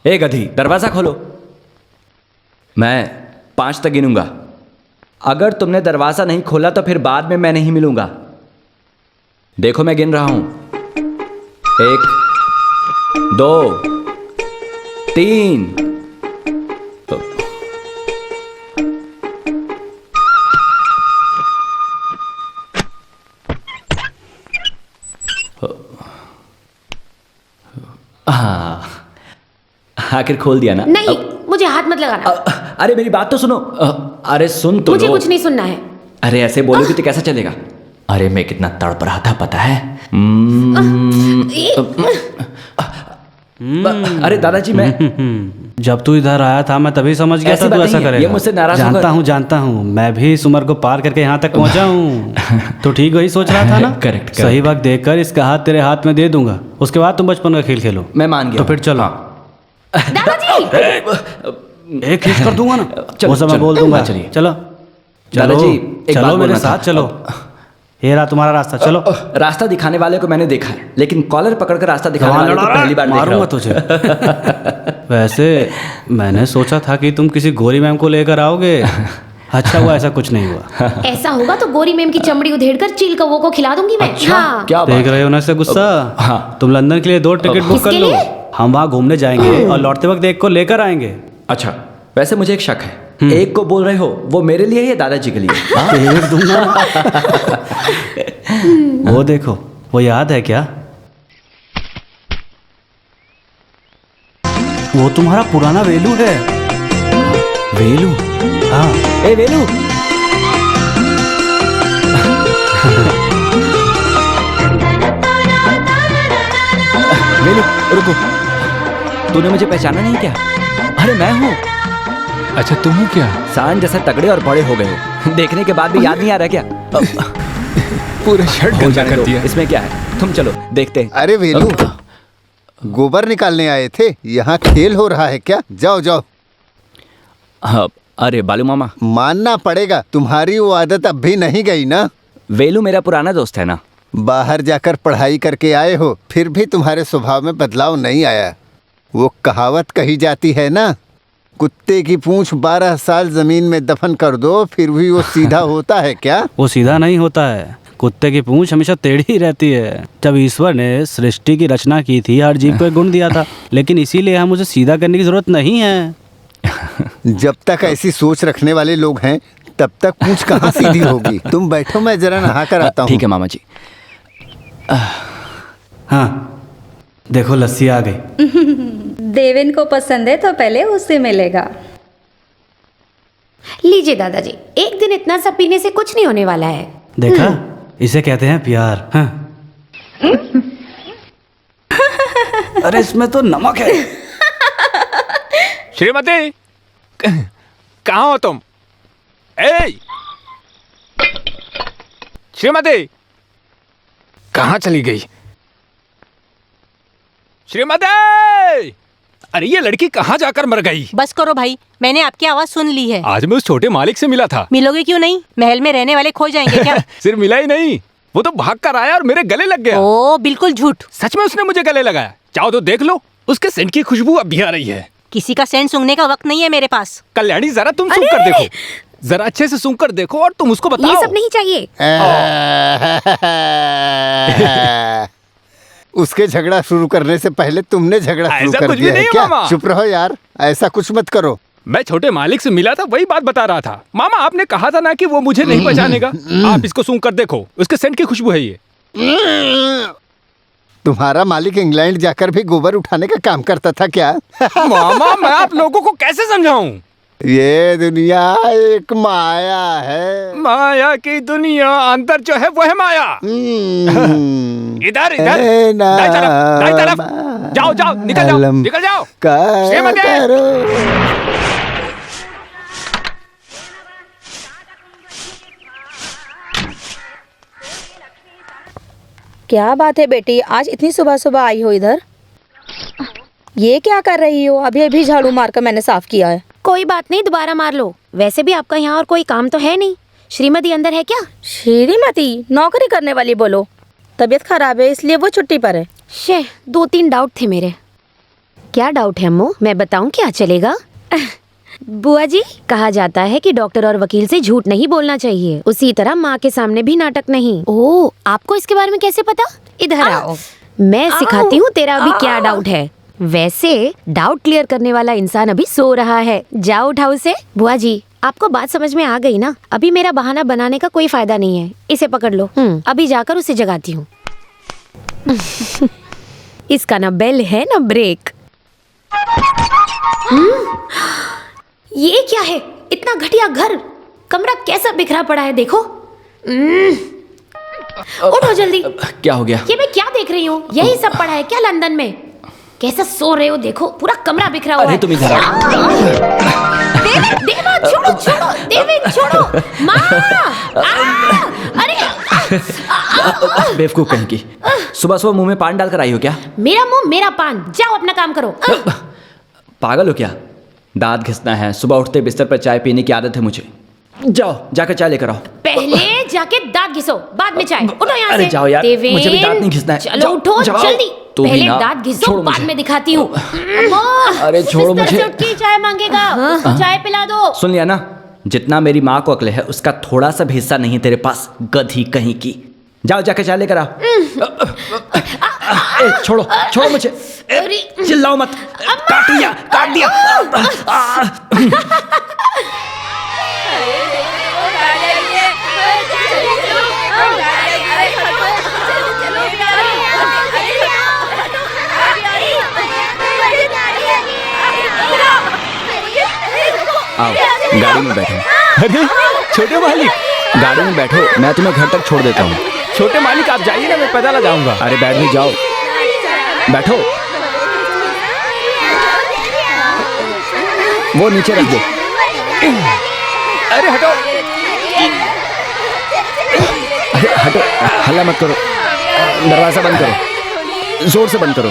ए गधी, दरवाजा खोलो। मैं 5 तक गिनूंगा। अगर तुमने दरवाजा नहीं खोला तो फिर बाद में मैं नहीं मिलूंगा। देखो मैं गिन रहा हूं। 1, 2, 3। हाँ, आखिर खोल दिया ना। नहीं, मुझे हाथ मत लगाना। अरे मेरी बात तो सुनो। अरे सुन तो मुझे लो। कुछ नहीं सुनना है। अरे ऐसे बोलोगे तो कैसा चलेगा? अरे मैं कितना तड़प रहा था पता है। अरे दादाजी मैं जब तू इधर आया था मैं तभी समझ गया था तू ऐसा करेगा। ये मुझसे नाराज जानता हूँ। मैं भी इस उम्र को पार करके यहाँ तक पहुँचा हूँ। तो ठीक वही सोच रहा था ना। करेक्ट। सही वक्त देखकर इसका हाथ तेरे हाथ में दे दूंगा, उसके बाद तुम बचपन का खेल खेलो। मैं मान गया। तो फिर चलो। दादाजी, एक खींच कर दूंगा ना, वो सब मैं बोल दूंगा। चलिए चलो दादाजी, चलो मेरे साथ चलो। ये रहा तुम्हारा रास्ता, चलो। रास्ता दिखाने वाले को मैंने देखा है, लेकिन कॉलर पकड़कर रास्ता दिखाने वाले को पहली बार देख रहा मारूंगा हूं। तुझे। वैसे मैंने सोचा था कि तुम किसी गोरी मैम को लेकर आओगे। अच्छा हुआ ऐसा कुछ नहीं हुआ। ऐसा होगा तो गोरी मैम की चमड़ी उधेड़कर चील कौवों को खिला दूंगी मैं। अच्छा, हाँ। क्या बात देख रहे हो ना इससे गुस्सा। हाँ। तुम लंदन के लिए 2 टिकट बुक कर किसके लो। लिए? हम वहाँ घूमने जाएंगे और लौटते वक्त एक को लेकर आएंगे। अच्छा, वैसे मुझे एक शक है। एक को बोल रहे हो, वो मेरे लिए या दादाजी के लिए? एक दूंगा। वो देखो, वो याद है क्या? वो तुम्हारा पुराना वेलू है। वेलू? हाँ। ए वेलू। वेलू रुको, तूने मुझे पहचाना नहीं क्या? अरे मैं हूँ। अच्छा तुम हो क्या? सांड जैसे तगड़े और बड़े हो गए हो। देखने के बाद भी याद नहीं आ रहा क्या? पूरा शर्ट हो गंदा जाने कर दो, दिया। इसमें क्या है? तुम चलो देखते हैं। अरे वेलू, गोबर निकालने आए थे, यहाँ खेल हो रहा है क्या? जाओ जाओ। हाँ, अरे बालू मामा, मानना पड़ेगा, तुम्हारी वो आदत अब भी नहीं गई ना। वेलू मेरा पुराना दोस्त है ना। बाहर जाकर पढ़ाई करके आए हो, फिर भी तुम्हारे स्वभाव में बदलाव नहीं आया। वो कहावत कही जाती है ना, कुत्ते की पूंछ 12 साल जमीन में दफन कर दो फिर भी वो सीधा होता है क्या? वो सीधा नहीं होता है, कुत्ते की पूंछ हमेशा टेढ़ी ही रहती है। जब ईश्वर ने सृष्टि की रचना की थी, हर जीव को एक गुण दिया था, लेकिन इसीलिए हम उसे सीधा करने की जरूरत नहीं है। जब तक ऐसी सोच रखने वाले लोग हैं तब तक पूंछ कहाँ सीधी होगी। तुम बैठो, मैं जरा नहा कर आता हूँ। ठीक है मामा जी। हाँ देखो लस्सी आ गई। देवेन को पसंद है तो पहले उससे मिलेगा। लीजिए दादाजी, एक दिन इतना सब पीने से कुछ नहीं होने वाला है। देखा, इसे कहते हैं प्यार। हाँ। अरे इसमें तो नमक है। श्रीमती, कहाँ हो तुम? ए श्रीमती, कहाँ चली गई? श्रीमती, अरे ये लड़की कहाँ जाकर मर गई? बस करो भाई, मैंने आपकी आवाज सुन ली है। आज मैं उस छोटे मालिक से मिला था। मिलोगे क्यों नहीं? महल में रहने वाले खो जाएंगे क्या? सिर्फ मिला ही नहीं, वो तो भाग कर आया और मेरे गले लग गया। ओ बिल्कुल झूठ। सच में उसने मुझे गले लगाया। चाहो तो देख लो, उसके सेंट की खुशबू अब भी आ रही है। किसी का सेंट सूंघने का वक्त नहीं है मेरे पास। कल्याणी जरा तुम सूंघ कर देखो। जरा अच्छे से सुन कर देखो और तुम उसको बताओ। ये सब नहीं चाहिए। उसके झगड़ा शुरू करने से पहले तुमने झगड़ा शुरू कर दिया है क्या? चुप रहो यार, ऐसा कुछ मत करो। मैं छोटे मालिक से मिला था, वही बात बता रहा था। मामा आपने कहा था ना कि वो मुझे नहीं पहचानेगा। आप इसको सूंघ कर देखो, उसके सेंट की खुशबू है ये। तुम्हारा मालिक इंग्लैंड जाकर भी गोबर उठाने का काम करता था क्या? मामा मैं आप लोगों को कैसे समझाऊं? ये दुनिया एक माया है। माया की दुनिया, अंदर जो है वो है माया। इधर इधर दाई तरफ जाओ जाओ, निकल जाओ निकल जाओ। क्या बात है बेटी, आज इतनी सुबह सुबह आई हो इधर? ये क्या कर रही हो? अभी अभी झाड़ू मारकर मैंने साफ किया है। कोई बात नहीं, दोबारा मार लो। वैसे भी आपका यहाँ और कोई काम तो है नहीं। श्रीमती अंदर है क्या? श्रीमती नौकरी करने वाली बोलो। तबीयत खराब है इसलिए वो छुट्टी पर है। शे, 2-3 डाउट थे मेरे। क्या डाउट है अम्मू? मैं बताऊं क्या चलेगा? बुआ जी, कहा जाता है कि डॉक्टर और वकील से झूठ नहीं बोलना चाहिए, उसी तरह माँ के सामने भी नाटक नहीं। ओह, आपको इसके बारे में कैसे पता? इधर आओ, मैं सिखाती हूँ तेरा अभी क्या डाउट है। वैसे डाउट क्लियर करने वाला इंसान अभी सो रहा है, जाओ उठाओ उसे। बुआ जी, आपको बात समझ में आ गई ना? अभी मेरा बहाना बनाने का कोई फायदा नहीं है। इसे पकड़ लो, अभी जाकर उसे जगाती हूँ। इसका ना बेल है ना ब्रेक। ये क्या है? इतना घटिया घर, कमरा कैसा बिखरा पड़ा है देखो। उठो जल्दी। क्या हो गया? ये मैं क्या देख रही हूँ? यही सब पड़ा है क्या लंदन में? कैसा सो रहे हो देखो, पूरा कमरा बिखरा हुआ है। अरे तुम इधर आओ। देवा छोड़ो छोड़ो, देवी छोड़ो, माँ। अरे बेवकूफ कहीं की, सुबह सुबह मुंह में पान डालकर आई हो क्या? मेरा मुंह मेरा पान, जाओ अपना काम करो। पागल हो क्या? दांत घिसना है, सुबह उठते बिस्तर पर चाय पीने की आदत है मुझे। जाओ जाकर चाय लेकर आओ। पहले जाके दांत घिसो, बाद में चाय। उठो यहाँ से। अरे जाओ यार, मुझे भी दांत नहीं घिसना है। चलो उठो जल्दी। पहले दांत घिसो, बाद में दिखाती हूँ। अरे छोड़ो मुझे। चाय मांगेगा, चाय पिला दो। सुन लिया ना, जितना मेरी माँ को अक्ल है उसका थोड़ा सा भी हिस्सा नहीं है तेरे पास, गधी कहीं की। जाओ जाके चाय लेकर आओ। छोड़ो छोड़ो मुझे, चिल्लाओ मत। काट दिया काट दिया। आओ गाड़ी में बैठो। अरे छोटे मालिक, गाड़ी में बैठो, मैं तुम्हें घर तक छोड़ देता हूँ। छोटे मालिक आप जाइए ना, मैं पैदल आ जाऊंगा। अरे बैठ भी जाओ, बैठो। वो नीचे रख दो। अरे हटो, अरे हटो, हल्ला मत करो। दरवाजा बंद करो, जोर से बंद करो।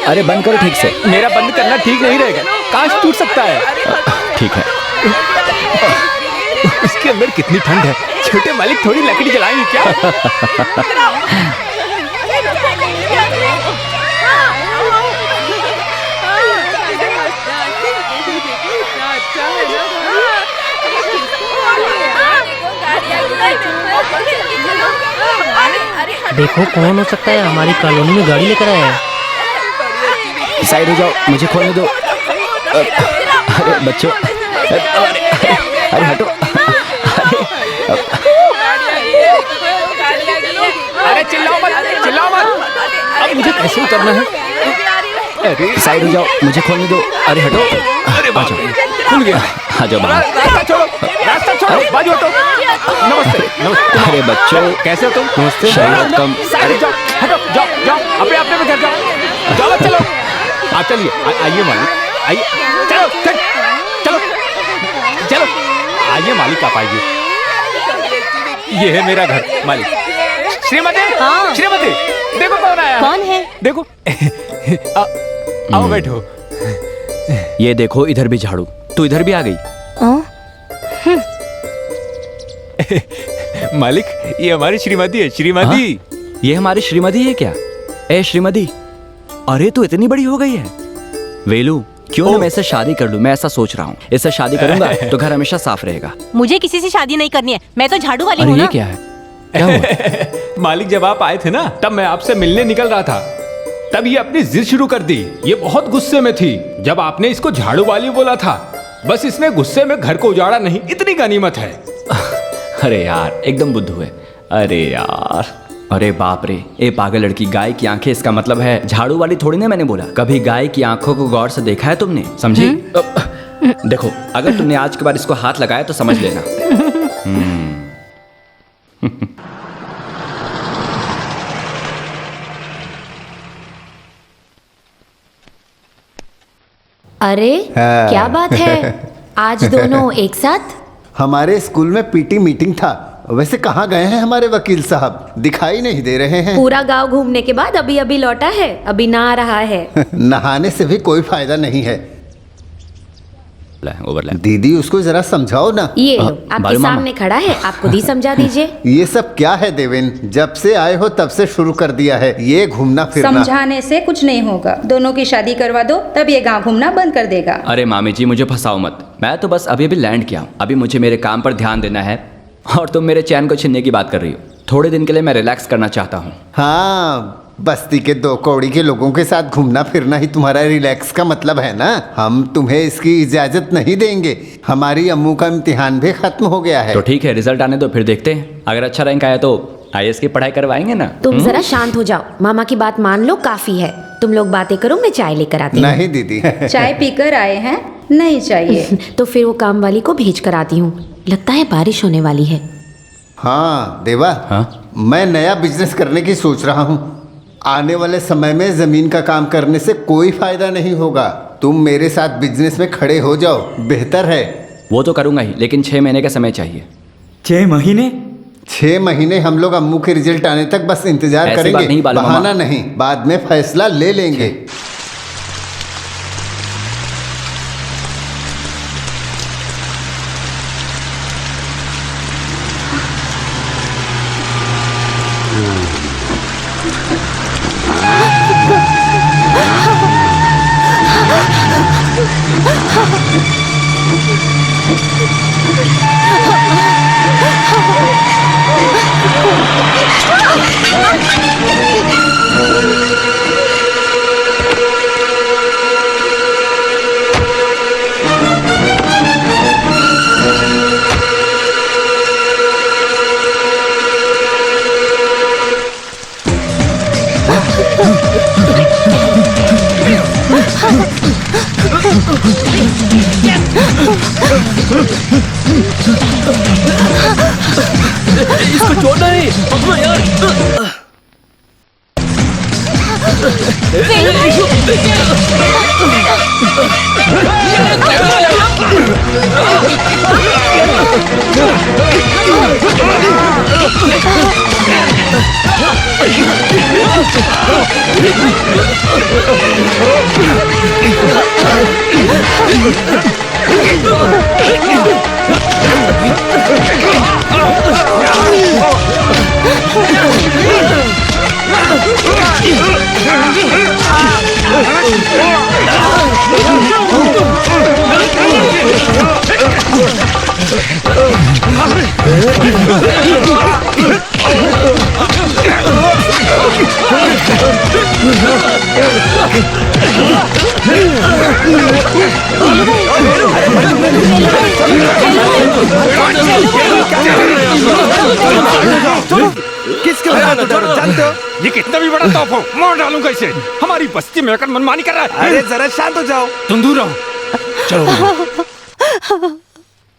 अरे बंद करो ठीक से। मेरा बंद करना ठीक नहीं रहेगा, कांच टूट सकता है। ठीक है। उसके अंदर कितनी ठंड है। छोटे मालिक थोड़ी लकड़ी जलाएंगे क्या? देखो कौन हो सकता है, हमारी कॉलोनी में गाड़ी लेकर आया है। साइड हो जाओ, मुझे खोलने दो। अरे बच्चों, अरे हटो। अरे चिल्लाओ मत, चिल्लाओ मत। अब मुझे कैसे उतरना है? अरे साइड हो जाओ, मुझे खोलने दो। अरे हटो। अरे आ जाओ, खुल गया। आ जाओ बाहर। रास्ता छोड़ो, रास्ता छोड़ो, बाजू हटो। नमस्ते नमस्ते। अरे बच्चों, कैसे हो तुम? नमस्ते। शरारत कम। अरे जाओ, हटो, जाओ जाओ, अपने अपने में घर जाओ। जाओ चलो, आप चलिए, आइए मालिक, आइए। चलो चलो चलो, आइए मालिक, आप आइए। ये है मेरा घर मालिक। श्रीमती, हाँ। श्रीमती, देखो कौन आया। कौन है? देखो। आओ बैठो। ये देखो, इधर भी झाड़ू। तू इधर भी आ गई। मालिक, ये हमारी श्रीमती है। श्रीमती, ये हमारी श्रीमती है क्या? ए श्रीमती, अरे तू इतनी बड़ी हो गई है। वेलू, क्यों ना मैं इससे शादी कर लूं? मैं ऐसा सोच रहा हूँ, इससे शादी करूंगा तो घर हमेशा साफ रहेगा। मुझे किसी से शादी नहीं करनी है, मैं तो झाड़ू वाली अरे हूँ ये ना। क्या है? क्या हुआ? मालिक जब आप आए थे ना, तब मैं आपसे मिलने निकल रहा था, तब ये अपनी जिद शुरू कर दी। ये बहुत गुस्से में थी जब आपने इसको झाड़ू वाली बोला था। बस इसने गुस्से में घर को उजाड़ा नहीं, इतनी गनीमत है। अरे यार एकदम बुद्धू है। अरे यार, अरे बाप रे, ए पागल लड़की, गाय की आंखें इसका मतलब है झाड़ू वाली थोड़ी ना मैंने बोला। कभी गाय की आंखों को गौर से देखा है तुमने? समझी? देखो, अगर तुमने आज के बाद इसको हाथ लगाया तो समझ लेना। अरे क्या बात है, आज दोनों एक साथ? हमारे स्कूल में पीटी मीटिंग था। वैसे कहाँ गए हैं हमारे वकील साहब? दिखाई नहीं दे रहे हैं। पूरा गांव घूमने के बाद अभी अभी लौटा है, अभी नहा रहा है। नहाने से भी कोई फायदा नहीं है। दीदी उसको जरा समझाओ ना। ये लो, आपके सामने खड़ा है, आप खुद ही समझा दीजिए। ये सब क्या है देवेन? जब से आए हो तब से शुरू कर दिया है ये घूमना फिरना। समझाने से कुछ नहीं होगा, दोनों की शादी करवा दो, तब ये गांव घूमना बंद कर देगा। अरे मामी जी, मुझे फंसाओ मत। मैं तो बस अभी अभी लैंड किया हूँ। अभी मुझे मेरे काम पर ध्यान देना है और तुम मेरे चैन को छीनने की बात कर रही हो। थोड़े दिन के लिए मैं रिलैक्स करना चाहता हूँ। हाँ, बस्ती के 2 कौड़ी के लोगों के साथ घूमना फिरना ही तुम्हारा रिलैक्स का मतलब है ना? हम तुम्हें इसकी इजाजत नहीं देंगे। हमारी अम्मू का इम्तिहान भी खत्म हो गया है। तो ठीक है, रिजल्ट आने दो, फिर देखते हैं। अगर अच्छा रैंक आया तो IAS की पढ़ाई करवाएंगे ना। तुम जरा शांत हो जाओ, मामा की बात मान लो, काफी है। तुम लोग बातें करो, मैं चाय लेकर आती हूँ। नहीं दीदी। चाय पीकर आए हैं? नहीं चाहिए। तो फिर वो काम वाली को भेज कर आती हूँ, लगता है बारिश होने वाली है। हाँ देवा, हाँ? मैं नया बिजनेस करने की सोच रहा हूँ। आने वाले समय में जमीन का काम करने से कोई फायदा नहीं होगा। तुम मेरे साथ बिजनेस में खड़े हो जाओ, बेहतर है। वो तो करूंगा ही, लेकिन 6 महीने का समय चाहिए। 6 महीने? 6 महीने हम लोग अम्मू के रिजल्ट आने तक बस इंतजार ऐसी करेंगे। बात नहीं बालू मामा। बहाना नहीं, बाद में फैसला ले लेंगे। इसको छोड़ना नहीं, पकड़ो यार। किसके जानते हो? ये कितना भी बड़ा तोहफा हो, मार डालूंगा इसे। हमारी बस्ती में आकर मनमानी कर रहा है। अरे जरा शांत हो जाओ। तुम दूर रहो। चलो।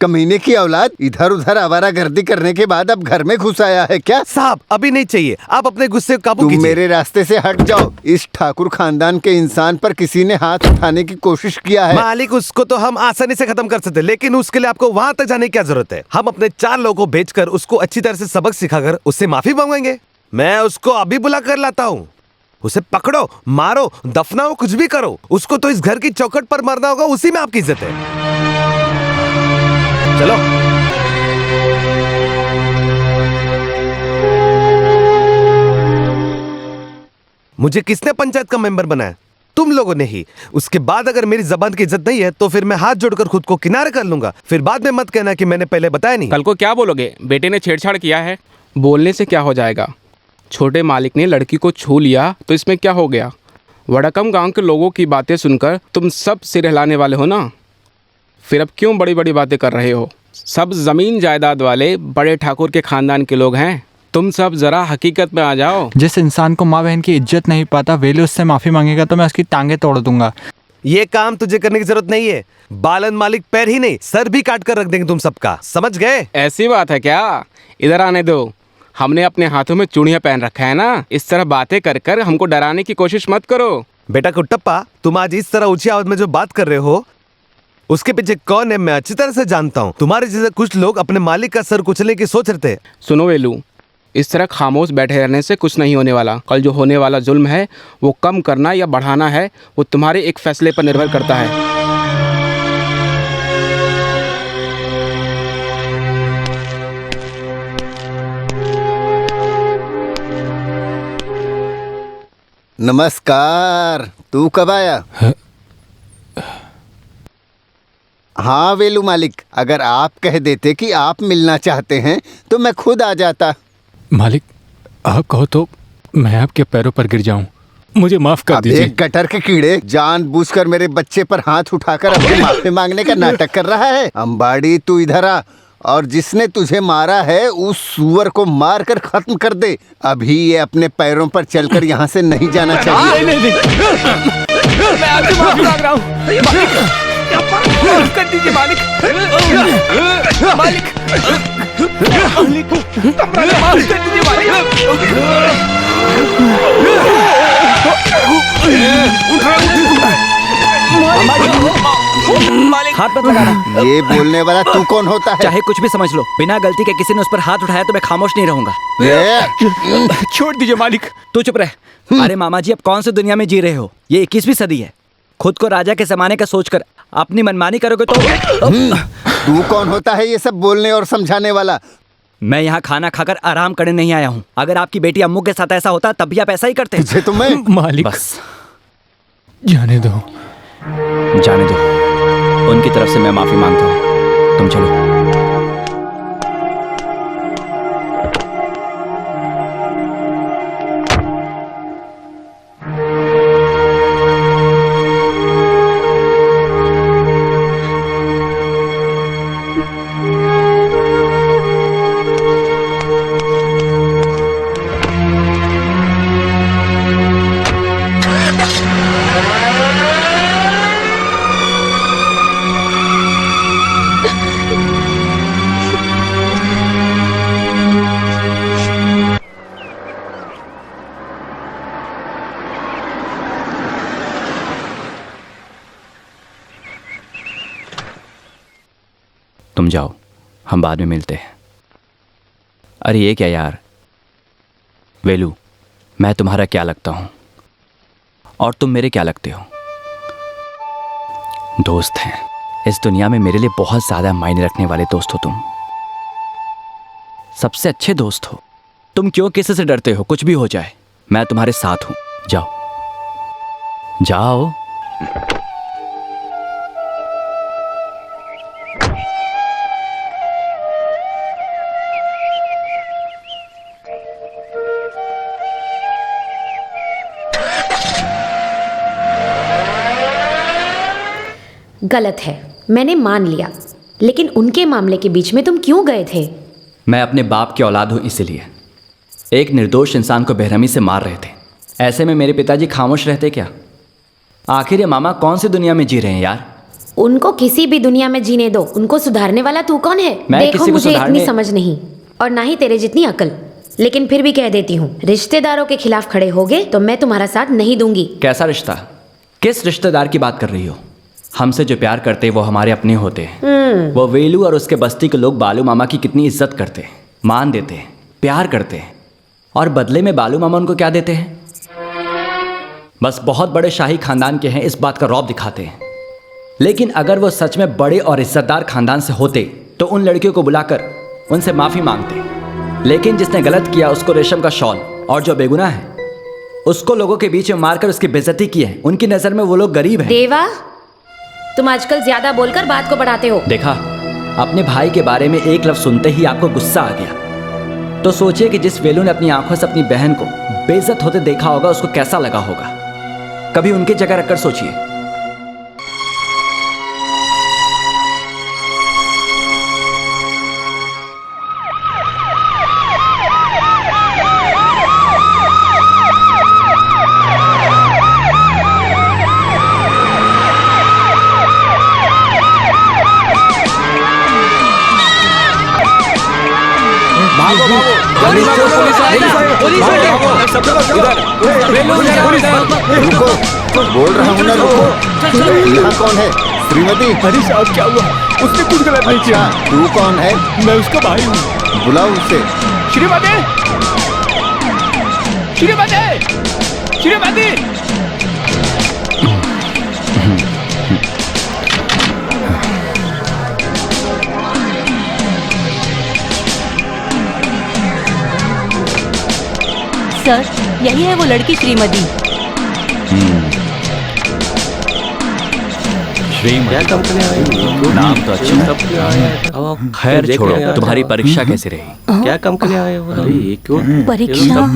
कमीने की औलाद, इधर उधर आवारागर्दी करने के बाद अब घर में घुस आया है क्या? साहब अभी नहीं चाहिए, आप अपने गुस्से को काबू तुम कीजिए। मेरे रास्ते से हट जाओ। इस ठाकुर खानदान के इंसान पर किसी ने हाथ उठाने की कोशिश किया है। मालिक, उसको तो हम आसानी से खत्म कर सकते, लेकिन उसके लिए आपको वहाँ तक जाने की क्या जरूरत है? हम अपने 4 लोगों को भेजकर उसको अच्छी तरह से सबक सिखाकर उससे माफी मांगेंगे। मैं उसको अभी बुला कर लाता हूँ। उसे पकड़ो, मारो, दफनाओ, कुछ भी करो, उसको तो इस घर की चौखट पर मरना होगा, उसी में आपकी इज्जत है। चलो। मुझे किसने पंचायत का मेंबर बनाया? तुम लोगों ने ही। उसके बाद अगर मेरी जबान की इज्जत नहीं है तो फिर मैं हाथ जोड़कर खुद को किनारे कर लूंगा। फिर बाद में मत कहना कि मैंने पहले बताया नहीं। कल को क्या बोलोगे? बेटे ने छेड़छाड़ किया है। बोलने से क्या हो जाएगा? छोटे मालिक ने लड़की को छू लिया तो इसमें क्या हो गया? वड़कम गांव के लोगों की बातें सुनकर तुम सब सिर हिलाने वाले हो ना? फिर अब क्यों बड़ी बड़ी बातें कर रहे हो? सब जमीन जायदाद वाले बड़े ठाकुर के खानदान के लोग हैं। तुम सब जरा हकीकत में आ जाओ। जिस इंसान को माँ बहन की इज्जत नहीं पाता, वेलू उससे माफी मांगेगा तो मैं उसकी टांगे तोड़ दूंगा। ये काम तुझे करने की जरूरत नहीं है। बालन मालिक पैर ही नहीं सर भी काट कर रख देंगे तुम सबका, समझ गए? ऐसी बात है क्या? इधर आने दो। हमने अपने हाथों में चूड़ियां पहन रखा है ना, इस तरह बातें कर कर हमको डराने की कोशिश मत करो। बेटा कुट्टप्पा, तुम आज इस तरह ऊंची आवाज में जो बात कर रहे हो उसके पीछे कौन है मैं अच्छी तरह से जानता हूँ। तुम्हारे जैसे कुछ लोग अपने मालिक का सर कुचलने की सोच रहे थे। सुनो वेलू, इस तरह खामोश बैठे रहने से कुछ नहीं होने वाला। कल जो होने वाला जुल्म है वो कम करना या बढ़ाना है, वो तुम्हारे एक फैसले पर निर्भर करता है। नमस्कार। तू कब आया? हाँ वेलू मालिक, अगर आप कह देते कि आप मिलना चाहते हैं तो मैं खुद आ जाता। मालिक, आप कहो तो मैं आपके पैरों पर गिर जाऊं, मुझे माफ कर दीजिए। एक गटर के कीड़े जानबूझकर मेरे बच्चे पर हाथ उठाकर अपनी माफी मांगने का नाटक कर रहा है। अंबाड़ी, तू इधर आ और जिसने तुझे मारा है उस सुअर को मार कर खत्म कर दे। अभी ये अपने पैरों पर चलकर यहाँ से नहीं जाना चाहिए। मैं आपसे माफी मांग रहा हूँ। माफ कर दीजिए मालिक। मालिक, माफ कर दीजिए मालिक, हाथ मत लगाना। ये बोलने वाला तू कौन होता है? चाहे कुछ भी समझ लो, बिना गलती के किसी ने उस पर हाथ उठाया तो मैं खामोश नहीं रहूंगा। छोड़ दीजिए मालिक। तू चुप रह। अरे मामा जी, अब कौन सी दुनिया में जी रहे हो? ये 21वीं सदी है। खुद को राजा के जमाने का सोचकर अपनी मनमानी करोगे तो तू कौन होता है ये सब बोलने और समझाने वाला? मैं यहाँ खाना खाकर आराम करने नहीं आया हूँ। अगर आपकी बेटी अम्मू के साथ ऐसा होता तब भी आप ऐसा ही करते। तुझे तो मैं मालिक, बस जाने दो। जाने दो। उनकी तरफ से मैं माफी मांगता हूँ। तुम चलो। तुम जाओ, हम बाद में मिलते हैं। अरे ये क्या यार, वेलू, मैं तुम्हारा क्या लगता हूं और तुम मेरे क्या लगते हो? दोस्त हैं। इस दुनिया में मेरे लिए बहुत ज्यादा मायने रखने वाले दोस्त हो तुम। सबसे अच्छे दोस्त हो। तुम क्यों किसी से डरते हो? कुछ भी हो जाए मैं तुम्हारे साथ हूं। जाओ जाओ। गलत है, मैंने मान लिया, लेकिन उनके मामले के बीच में तुम क्यों गए थे? मैं अपने बाप की औलाद हूं, इसलिए। एक निर्दोष इंसान को बेरहमी से मार रहे थे। ऐसे में मेरे पिताजी खामोश रहते क्या? आखिर ये मामा कौन सी दुनिया में जी रहे हैं यार? उनको किसी भी दुनिया में जीने दो। उनको सुधारने वाला तू कौन है? देखो, मुझे इतनी समझ नहीं और ना ही तेरे जितनी अकल, लेकिन फिर भी कह देती हूँ, रिश्तेदारों के खिलाफ खड़े होगे तो मैं तुम्हारा साथ नहीं दूंगी। कैसा रिश्ता? किस रिश्तेदार की बात कर रही हो? हमसे जो प्यार करते वो हमारे अपने होते हैं। वो वेलू और उसके बस्ती के लोग बालू मामा की कितनी इज्जत करते हैं, मान देते हैं, प्यार करते हैं, और बदले में बालू मामा उनको क्या देते हैं? बस बहुत बड़े शाही खानदान के हैं इस बात का रौब दिखाते हैं। लेकिन अगर वो सच में बड़े और इज्जतदार खानदान से होते तो उन लड़कियों को बुलाकर उनसे माफी मांगते। लेकिन जिसने गलत किया उसको रेशम का शॉल, और जो बेगुनाह है उसको लोगों के बीच में मारकर उसकी बेइज्जती की है। उनकी नजर में वो लोग गरीब हैं। देवा, तुम आजकल ज्यादा बोलकर बात को बढ़ाते हो। देखा, अपने भाई के बारे में एक लफ्ज सुनते ही आपको गुस्सा आ गया। तो सोचिए कि जिस वेलू ने अपनी आंखों से अपनी बहन को बेइज्जत होते देखा होगा, उसको कैसा लगा होगा। कभी उनकी जगह रखकर सोचिए। रुको, बोल रहा हूँ ना, रुको। यहाँ कौन है? श्रीमती। अरे साहब, क्या हुआ? उसने कुछ गलत नहीं किया। तू कौन है? मैं उसका भाई हूँ। बुलाओ उसे। श्रीमती, श्रीमती, श्रीमती। सर, यही है वो लड़की श्रीमती। श्रीमती, नाम तो अच्छा है। खैर छोड़ो, तुम्हारी परीक्षा कैसी रही? क्या काम करने आए हो? अरे क्यों परीक्षा?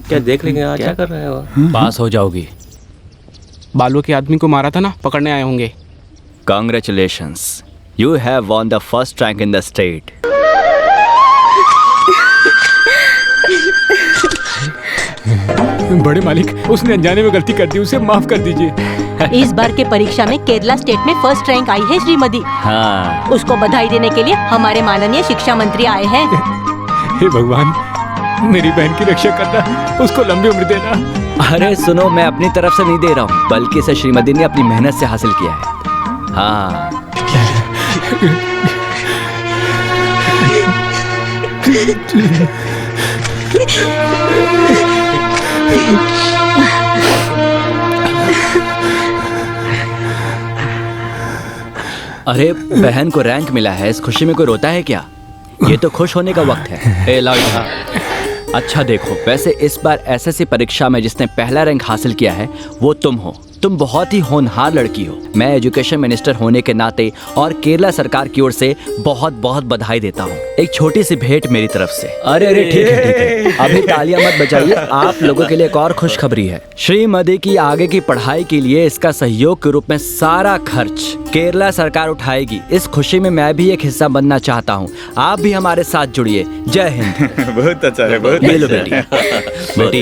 क्या देख लेंगे आज? क्या कर रहे हो? पास हो जाओगी। बालू के आदमी को मारा था ना, पकड़ने आए होंगे। Congratulations, you have won the first rank in the state. बड़े मालिक, उसने अनजाने में गलती कर दी, उसे माफ कर दीजिए। इस बार के परीक्षा में केरला स्टेट में फर्स्ट रैंक आई है श्रीमती। हाँ। उसको बधाई देने के लिए हमारे माननीय शिक्षा मंत्री आए हैं। हे भगवान, मेरी बहन की रक्षा करना, उसको लंबी उम्र देना। अरे सुनो, मैं अपनी तरफ से नहीं दे रहा हूँ, बल्कि इसे श्रीमती ने अपनी मेहनत से हासिल किया है। हाँ। अरे बहन को रैंक मिला है, इस खुशी में कोई रोता है क्या? ये तो खुश होने का वक्त है। ए लाओ इधर। अच्छा देखो, वैसे इस बार एसएससी परीक्षा में जिसने पहला रैंक हासिल किया है वो तुम हो। तुम बहुत ही होनहार लड़की हो। मैं एजुकेशन मिनिस्टर होने के नाते और केरला सरकार की ओर से बहुत बहुत बधाई देता हूँ। एक छोटी सी भेंट मेरी तरफ से। अरे अरे ठीक है। अभी तालियां मत बजाइए, आप लोगों के लिए एक और खुशखबरी है। श्रीमती की आगे की पढ़ाई के लिए इसका सहयोग के रूप में सारा खर्च केरला सरकार उठाएगी। इस खुशी में मैं भी एक हिस्सा बनना चाहता हूँ। आप भी हमारे साथ जुड़िए। जय हिंद। बहुत अच्छा है, बहुत ये लो बेटी। बेटी,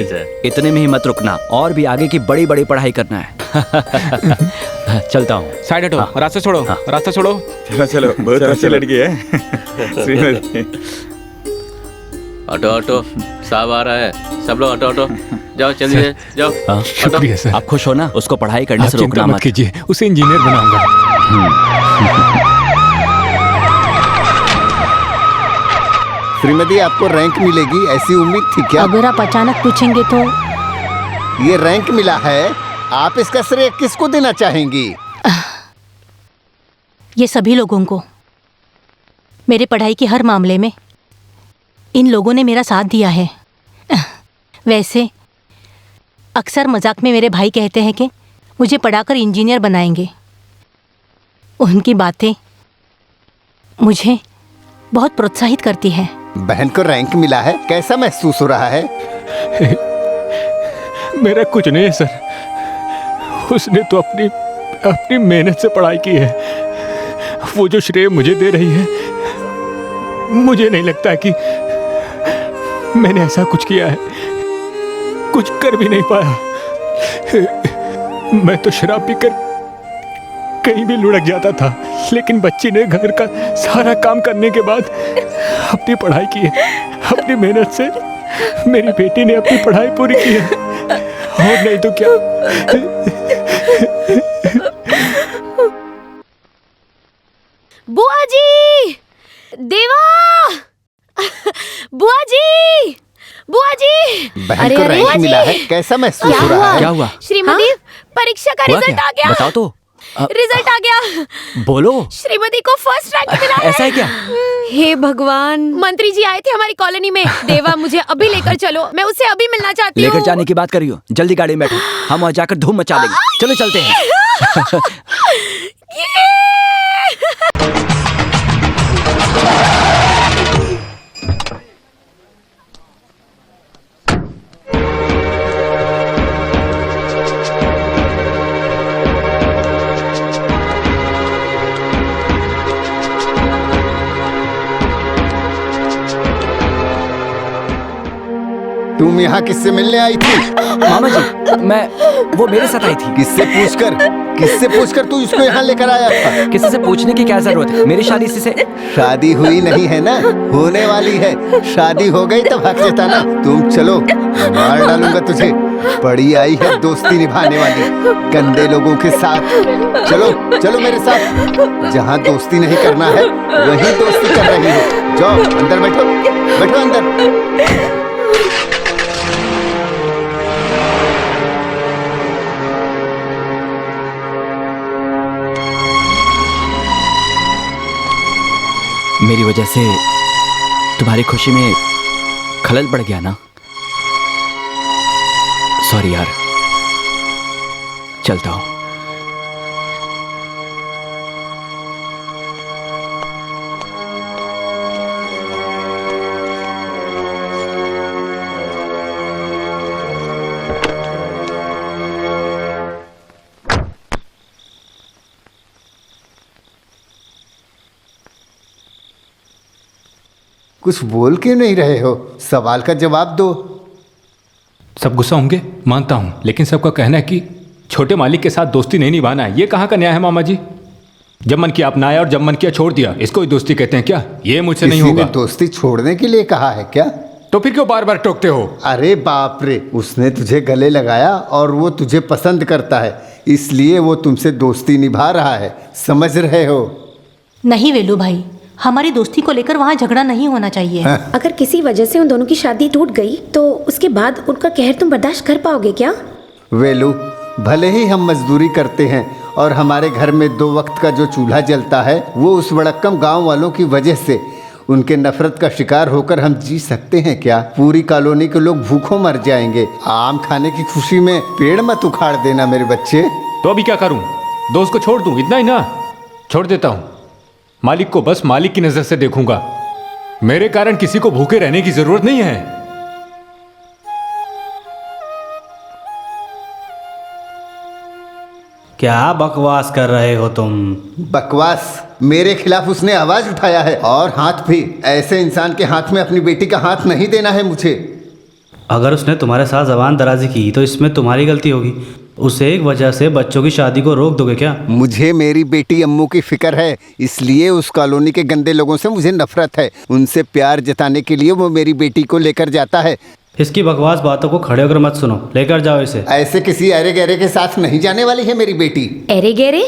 इतने में ही मत रुकना, और भी आगे की बड़ी बड़ी पढ़ाई करना है। चलता हूँ। साइड हटो, रास्ता छोड़ो, रास्ता छोड़ो। चलो चलो, बहुत अच्छी लड़की है श्रीमती। ऑटो ऑटो, साहब आ रहा है। सब लोग ऑटो ऑटो, जाओ जल्दी जाओ। शुक्रिया सर। आप खुश हो ना? उसको पढ़ाई करने से आप रोकना चिंता मत मत कीजिए, उसे इंजीनियर बनाऊंगा। श्रीमती, आपको रैंक मिलेगी ऐसी उम्मीद थी क्या? अगर आप अचानक पूछेंगे तो। ये रैंक मिला है, आप इसका श्रेय किसको देना चाहेंगी? ये सभी लोगों को। मेरे पढ़ाई के हर मामले में इन लोगों ने मेरा साथ दिया है। वैसे अक्सर मजाक में मेरे भाई कहते हैं कि मुझे पढ़ाकर इंजीनियर बनाएंगे। उनकी बातें मुझे बहुत प्रोत्साहित करती हैं। बहन को रैंक मिला है, कैसा महसूस हो रहा है? मेरा कुछ नहीं है सर, उसने तो अपनी मेहनत से पढ़ाई की है। वो जो श्रेय मुझे दे रही है, मुझे नहीं लगता कि मैंने ऐसा कुछ किया है। कुछ कर भी नहीं पाया। मैं तो शराब पीकर कहीं भी लुढ़क जाता था, लेकिन बच्ची ने घर का सारा काम करने के बाद अपनी पढ़ाई की है। अपनी मेहनत से मेरी बेटी ने अपनी पढ़ाई पूरी की है, और नहीं तो क्या। बुआ जी, देवा, बुआ जी, बुआ जी। बहन को रैंक मिला है, कैसा महसूस हो रहा है? क्या हुआ? श्रीमती, परीक्षा का रिजल्ट आ गया। बताओ तो। रिजल्ट आ गया। बोलो। श्रीमती को फर्स्ट रैंक मिला है। ऐसा है क्या? हे भगवान, मंत्री जी आए थे हमारी कॉलोनी में। देवा मुझे अभी लेकर चलो, मैं उससे अभी मिलना चाहती हूँ। लेकर जाने की बात करियो, जल्दी गाड़ी में बैठो, हम वहाँ जाकर धूम मचा देंगे। चलो चलते हैं। तुम यहाँ किससे मिलने आई थी? मामा जी, वो मेरे साथ आई थी। किससे पूछकर तू इसको यहाँ लेकर आया था? किसी से पूछने की क्या जरूरत है? मेरी शादी इसी से। शादी हुई नहीं है ना, होने वाली है। शादी हो गई तो भाग जाता ना। तुम चलो, मार डालूंगा तुझे। पड़ी आई है दोस्ती निभाने वाली गंदे लोगों के साथ। चलो चलो मेरे साथ। जहाँ दोस्ती नहीं करना है वहीं दोस्ती कर रही हो। जाओ अंदर बैठो, बैठो अंदर। मेरी वजह से तुम्हारी खुशी में खलल पड़ गया ना? सॉरी यार, चलता हूं। कुछ बोल क्यों नहीं रहे हो? सवाल का जवाब दो। सब गुस्सा होंगे, मानता हूं, लेकिन सबका कहना है कि छोटे मालिक के साथ दोस्ती नहीं निभाना है। ये कहाँ का न्याय है मामा जी? जब मन किया अपनाया और जब मन किया छोड़ दिया, इसको ही दोस्ती कहते हैं क्या? ये मुझसे नहीं होगा। दोस्ती छोड़ने के लिए कहा है क्या? तो फिर क्यों बार बार टोकते हो? अरे बाप रे, उसने तुझे गले लगाया और वो तुझे पसंद करता है, इसलिए वो तुमसे दोस्ती निभा रहा है। समझ रहे हो? नहीं वेलू भाई, हमारी दोस्ती को लेकर वहाँ झगड़ा नहीं होना चाहिए। अगर किसी वजह से उन दोनों की शादी टूट गई तो उसके बाद उनका कहर तुम बर्दाश्त कर पाओगे क्या? वेलू, भले ही हम मजदूरी करते हैं और हमारे घर में 2 वक्त का जो चूल्हा जलता है वो उस वड़क्कम गांव वालों की वजह से, उनके नफरत का शिकार होकर हम जी सकते हैं क्या? पूरी कॉलोनी के लोग भूखों मर जाएंगे। आम खाने की खुशी में पेड़ मत उखाड़ देना मेरे बच्चे। तो अभी क्या करूं? दोस्त को छोड़ दूं? इतना ही ना? छोड़ देता हूं। मालिक को बस मालिक की नजर से देखूंगा। मेरे कारण किसी को भूखे रहने की जरूरत नहीं है। क्या बकवास कर रहे हो तुम? बकवास? मेरे खिलाफ उसने आवाज उठाया है, और हाथ भी। ऐसे इंसान के हाथ में अपनी बेटी का हाथ नहीं देना है मुझे। अगर उसने तुम्हारे साथ जबान दराजी की तो इसमें तुम्हारी गलती होगी। उसे एक वजह से बच्चों की शादी को रोक दोगे क्या? मुझे मेरी बेटी अम्मू की फिक्र है, इसलिए उस कॉलोनी के गंदे लोगों से मुझे नफरत है। उनसे प्यार जताने के लिए वो मेरी बेटी को लेकर जाता है। इसकी बकवास बातों को खड़े होकर मत सुनो, लेकर जाओ इसे। ऐसे किसी अरे गहरे के साथ नहीं जाने वाली है मेरी बेटी। अरे गहरे?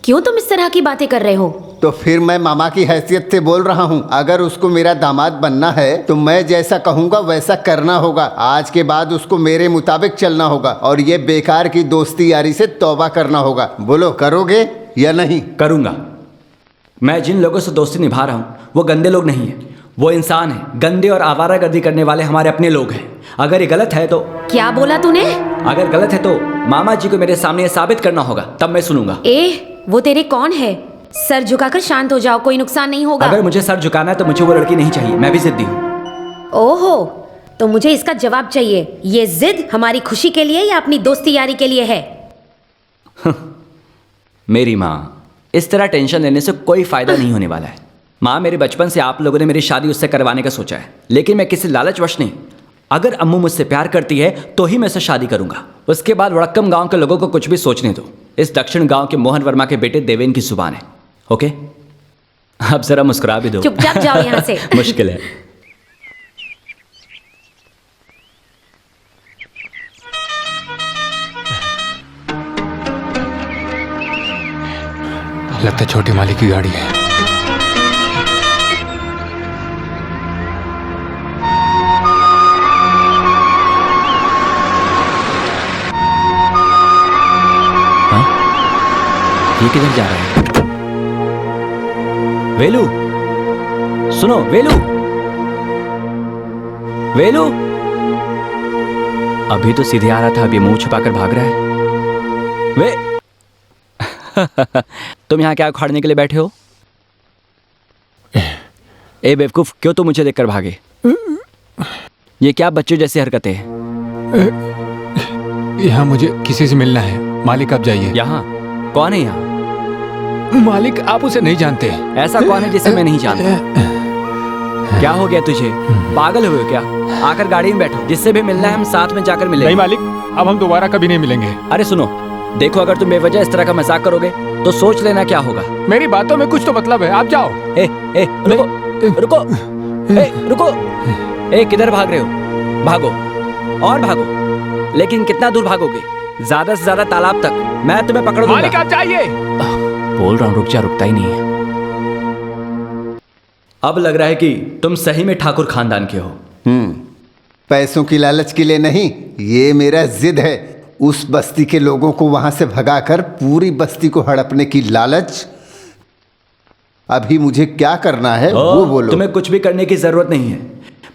क्यों तुम इस तरह की बातें कर रहे हो? तो फिर मैं मामा की हैसियत से बोल रहा हूँ, अगर उसको मेरा दामाद बनना है तो मैं जैसा कहूँगा वैसा करना होगा। आज के बाद उसको मेरे मुताबिक चलना होगा और ये बेकार की दोस्ती यारी से तौबा करना होगा। बोलो, करोगे या नहीं? करूँगा। मैं जिन लोगों से दोस्ती निभा रहा हूँ वो गंदे लोग नहीं हैं, वो इंसान हैं। गंदे और आवारागर्दी करने वाले हमारे अपने लोग हैं। अगर ये गलत है तो... क्या बोला तूने? अगर गलत है तो मामा जी को मेरे सामने साबित करना होगा, तब मैं सुनूंगा। वो तेरे कौन है? सर झुकाकर शांत हो जाओ, कोई नुकसान नहीं होगा। अगर मुझे सर झुकाना है तो मुझे वो लड़की नहीं चाहिए, मैं भी जिद्दी हूँ। ओहो, तो मुझे इसका जवाब चाहिए। ये जिद हमारी खुशी के लिए या अपनी दोस्ती यारी के लिए है? मेरी माँ, इस तरह टेंशन लेने से कोई फायदा नहीं होने वाला है। माँ, मेरे बचपन से आप लोगों ने मेरी शादी उससे करवाने का सोचा है, लेकिन मैं किसी लालचवश नहीं। अगर अम्मू मुझसे प्यार करती है तो ही मैं उससे शादी करूंगा। उसके बाद वड़क्कम गांव के लोगों को कुछ भी सोचने दो। इस दक्षिण गांव के मोहन वर्मा के बेटे देवेन की जुबान है। ओके, अब जरा मुस्कुरा भी दो। चुपचाप जाओ यहाँ से। मुश्किल है। लगता है छोटे मालिक की गाड़ी है। ये किधर जा रहा है? वेलू, सुनो वेलू, वेलू। अभी तो सीधे आ रहा था, अभी मुंह छुपाकर भाग रहा है। वे तुम यहाँ क्या उखाड़ने के लिए बैठे हो? ए बेवकूफ, क्यों तुम मुझे देखकर भागे? ये क्या बच्चों जैसी हरकतें हैं? यहाँ मुझे किसी से मिलना है। मालिक आप जाइए। यहाँ कौन है? यहाँ मालिक आप उसे नहीं जानते। ऐसा कौन है जिसे मैं नहीं जानता? क्या हो गया तुझे? पागल हुए हो क्या? आकर गाड़ी में बैठो, जिससे भी मिलना है हम साथ में जाकर मिलेंगे। नहीं मालिक, अब हम दोबारा कभी नहीं मिलेंगे। अरे सुनो, देखो अगर तुम बेवजह इस तरह का मजाक करोगे तो सोच लेना क्या होगा। मेरी बातों में कुछ तो मतलब है, आप जाओ। रुको रुको, रुको। किधर भाग रहे हो? भागो और भागो, लेकिन कितना दूर भागोगे? ज्यादा से ज्यादा तालाब तक। मैं तुम्हें पकड़ दूंगा। मालिक आप जाइए। बोल रहा हूँ रुक जा, रुकता ही नहीं है। अब लग रहा है कि तुम सही में ठाकुर खानदान के हो। पैसों की लालच के लिए नहीं, ये मेरा जिद है। उस बस्ती के लोगों को वहां से भगाकर पूरी बस्ती को हड़पने की लालच। अभी मुझे क्या करना है वो बोलो। तुम्हें कुछ भी करने की जरूरत नहीं है।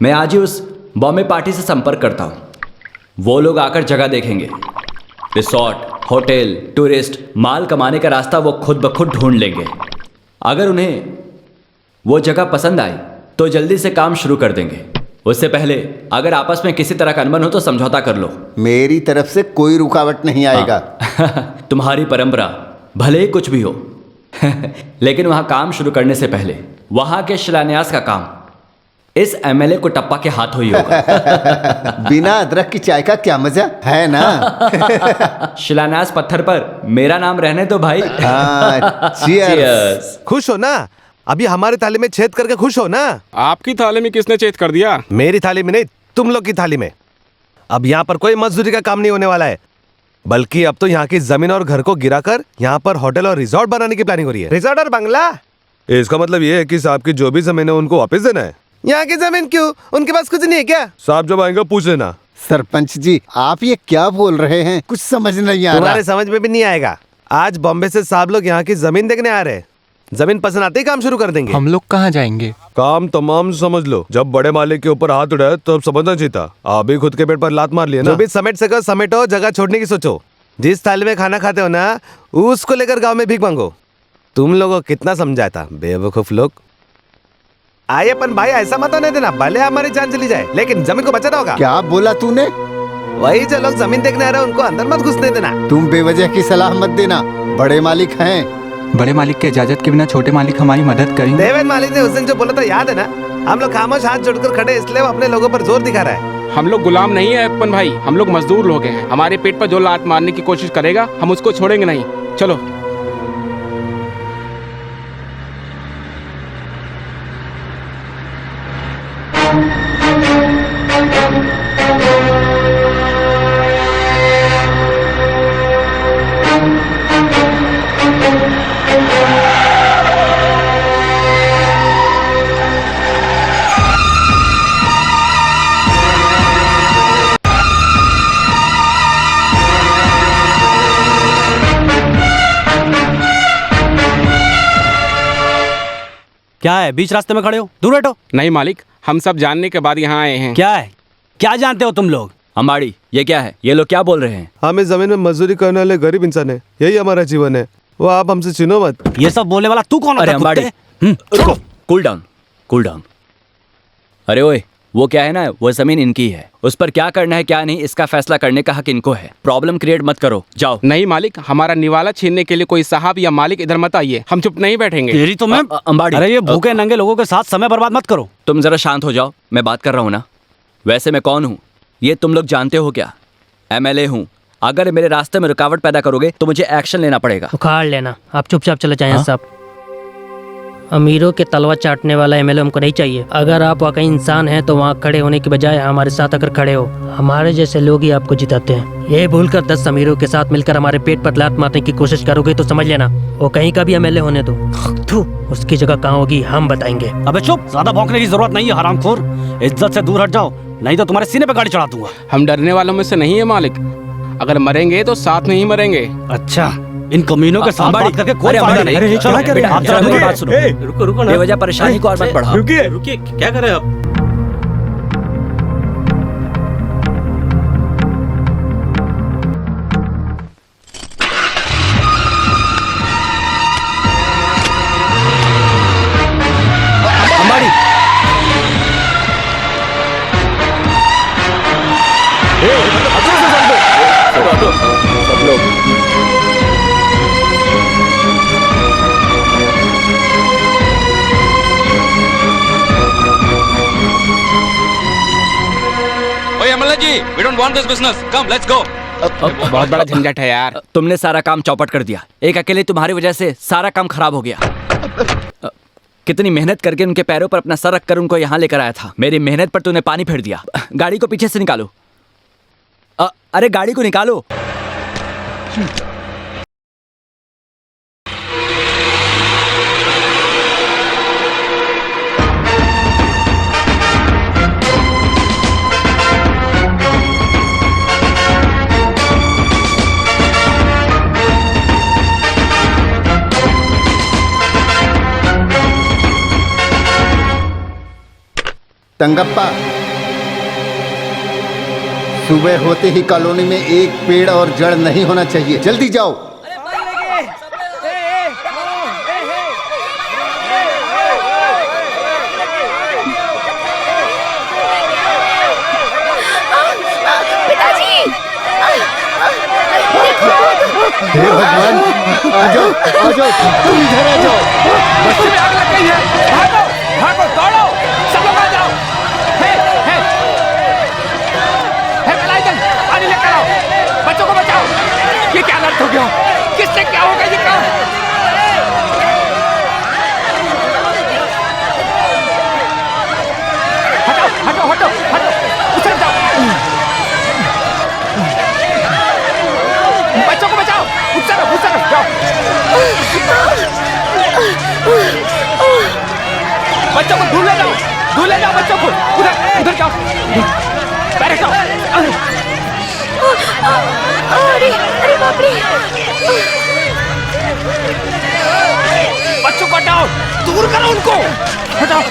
मैं आज ही उस बॉम्बे पार्टी से संपर्क करता हूँ। वो लोग आकर जगह देखेंगे, रिसोर्ट, होटल, टूरिस्ट, माल कमाने का रास्ता वो खुद ब खुद ढूंढ लेंगे। अगर उन्हें वो जगह पसंद आई तो जल्दी से काम शुरू कर देंगे। उससे पहले अगर आपस में किसी तरह का अनबन हो तो समझौता कर लो। मेरी तरफ से कोई रुकावट नहीं आएगा। तुम्हारी परंपरा भले ही कुछ भी हो लेकिन वहां काम शुरू करने से पहले वहां के शिलान्यास का काम इस एमएलए को टप्पा के हाथ ही होगा। बिना अदरक की चाय का क्या मजा है ना। शिलान्यास पत्थर पर मेरा नाम रहने दो भाई। चीयर्स। खुश हो ना? अभी हमारी थाली में छेद करके खुश हो ना? आपकी थाली में किसने छेद कर दिया? मेरी थाली में नहीं, तुम लोग की थाली में। अब यहाँ पर कोई मजदूरी का काम नहीं होने वाला है, बल्कि अब तो यहाँ की जमीन और घर को गिराकर यहाँ पर होटल और रिजॉर्ट बनाने की प्लानिंग हो रही है। रिजॉर्ट और बंगला? इसका मतलब ये है कि साहब की जो भी जमीन है उनको वापस देना है। यहाँ की जमीन क्यों? उनके पास कुछ नहीं है क्या? साहब जब आएंगे पूछ लेना। सरपंच जी आप ये क्या बोल रहे हैं? कुछ समझ नहीं आ रहा। तुम्हारे समझ में भी नहीं आएगा। आज बॉम्बे से साहब लोग यहाँ की जमीन देखने आ रहे हैं। जमीन पसंद आते ही काम शुरू कर देंगे। हम लोग कहाँ जाएंगे? काम तमाम समझ लो। जब बड़े मालिक के ऊपर हाथ उड़ाए तो समझना चाहिए। आप भी खुद के पेट पर लात मार लिए ना। जो भी समेट सको समेटो, जगह छोड़ने की सोचो। जिस थाली में खाना खाते हो ना उसको लेकर गांव में भीख मांगो। तुम लोगों को कितना समझाया था बेवकूफ लोग। आइए अपन भाई, ऐसा मत होने देना। भले हमारी जान चली जाए लेकिन जमीन को बचाना होगा। क्या बोला तूने? वही जो लोग जमीन देखने आ रहे हैं उनको अंदर मत घुसने देना। तुम बेवजह की सलाह मत देना। बड़े मालिक हैं। बड़े मालिक के इजाजत के बिना छोटे मालिक हमारी मदद करेंगे। देवेंद्र मालिक ने उस दिन जो बोला था याद है ना? हम लोग खामोश हाथ जोड़कर खड़े, इसलिए वो अपने लोगों पर जोर दिखा रहा है। हम लोग गुलाम नहीं है अपन भाई, हम लोग मजदूर लोग हैं। हमारे पेट पर जो लात मारने की कोशिश करेगा हम उसको छोड़ेंगे नहीं। चलो। क्या है? बीच रास्ते में खड़े हो, दूर हटो। नहीं मालिक, हम सब जानने के बाद यहाँ आए हैं। क्या है? क्या जानते हो तुम लोग? अंबाड़ी, ये क्या है? ये लोग क्या बोल रहे हैं? हम इस जमीन में मजदूरी करने वाले गरीब इंसान है, यही हमारा जीवन है। वो आप हमसे छीनो मत। ये सब बोलने वाला तू कौन? अरे अंबाड़ी, रुको, कूल डाउन, कूल डाउन। अरे ओए, वो क्या है ना, वो जमीन इनकी है। उस पर क्या करना है क्या नहीं इसका फैसला करने का हक इनको है। प्रॉब्लम क्रिएट मत करो, जाओ। नहीं मालिक, हमारा निवाला छीनने के लिए कोई साहब या मालिक इधर मत आइए। हम चुप नहीं बैठेंगे। तेरी तो मैं अंबाड़ी। अरे ये भूखे नंगे लोगों के साथ समय बर्बाद मत करो। तुम जरा शांत हो जाओ, मैं बात कर रहा हूँ ना। वैसे मैं कौन हूँ ये तुम लोग जानते हो क्या? एमएलए हूँ। अगर मेरे रास्ते में रुकावट पैदा करोगे तो मुझे एक्शन लेना पड़ेगा। उखाड़ लेना। आप चुपचाप चले जाएं साहब। अमीरों के तलवा चाटने वाला एमएलए हमको नहीं चाहिए। अगर आप वाकई इंसान हैं तो वहाँ खड़े होने की बजाय हमारे साथ अगर खड़े हो, हमारे जैसे लोग ही आपको जिताते हैं। ये भूलकर 10 अमीरों के साथ मिलकर हमारे पेट पर लात मारने की कोशिश करोगे तो समझ लेना वो कहीं का भी एमएलए होने दो, उसकी जगह कहाँ होगी हम बताएंगे। अबे चुप, ज्यादा भौंकने की जरूरत नहीं है हरामखोर। इज्जत से दूर हट जाओ, नहीं तो तुम्हारे सीने पे गाड़ी चढ़ा दूंगा। हम डरने वालों में से नहीं है मालिक। अगर मरेंगे तो साथ में ही मरेंगे। अच्छा, इन कमीनों के साथ बात करके कोई फायदा नहीं। चलो बेटा, आप जरा मेरी बात सुनो। रुको रुको ना, बेवजह परेशानी को और मत बढ़ाओ। रुकिए रुकिए, क्या कर रहे हैं आप? सब लोग ओए MLA ji, we don't want this business. Come, let's go. बहुत बड़ा झंझट है यार। तुमने सारा काम चौपट कर दिया। एक अकेले तुम्हारी वजह से सारा काम खराब हो गया। कितनी मेहनत करके उनके पैरों पर अपना सर रखकर उनको यहाँ लेकर आया था। मेरी मेहनत पर तूने पानी फेर दिया। गाड़ी को पीछे से निकालो। अरे गाड़ी को निकालो। तंगप्पा, सुबह होते ही कॉलोनी में एक पेड़ और जड़ नहीं होना चाहिए। जल्दी जाओ। पिताजी, हे भगवान, आ जाओ, तुम इधर आ जाओ। बच्चे में आग लग गई है। भागो, भागो, दौड़ो, सब लोग आ जाओ। मलाइकन, पानी लेकर आओ, बच्चों को बचाओ। ये क्या लड़त हो गया? किससे क्या हो गया ये काम? हटो, हटो, हटो, हटो, उतर जाओ। बच्चों को बचाओ, उतर जाओ। बच्चों को ढूंढ ले जाओ बच्चों को। उधर जाओ, बैठ जाओ। अरे बाप रे। बच्चों को हटाओ, दूर करो उनको, हटाओ।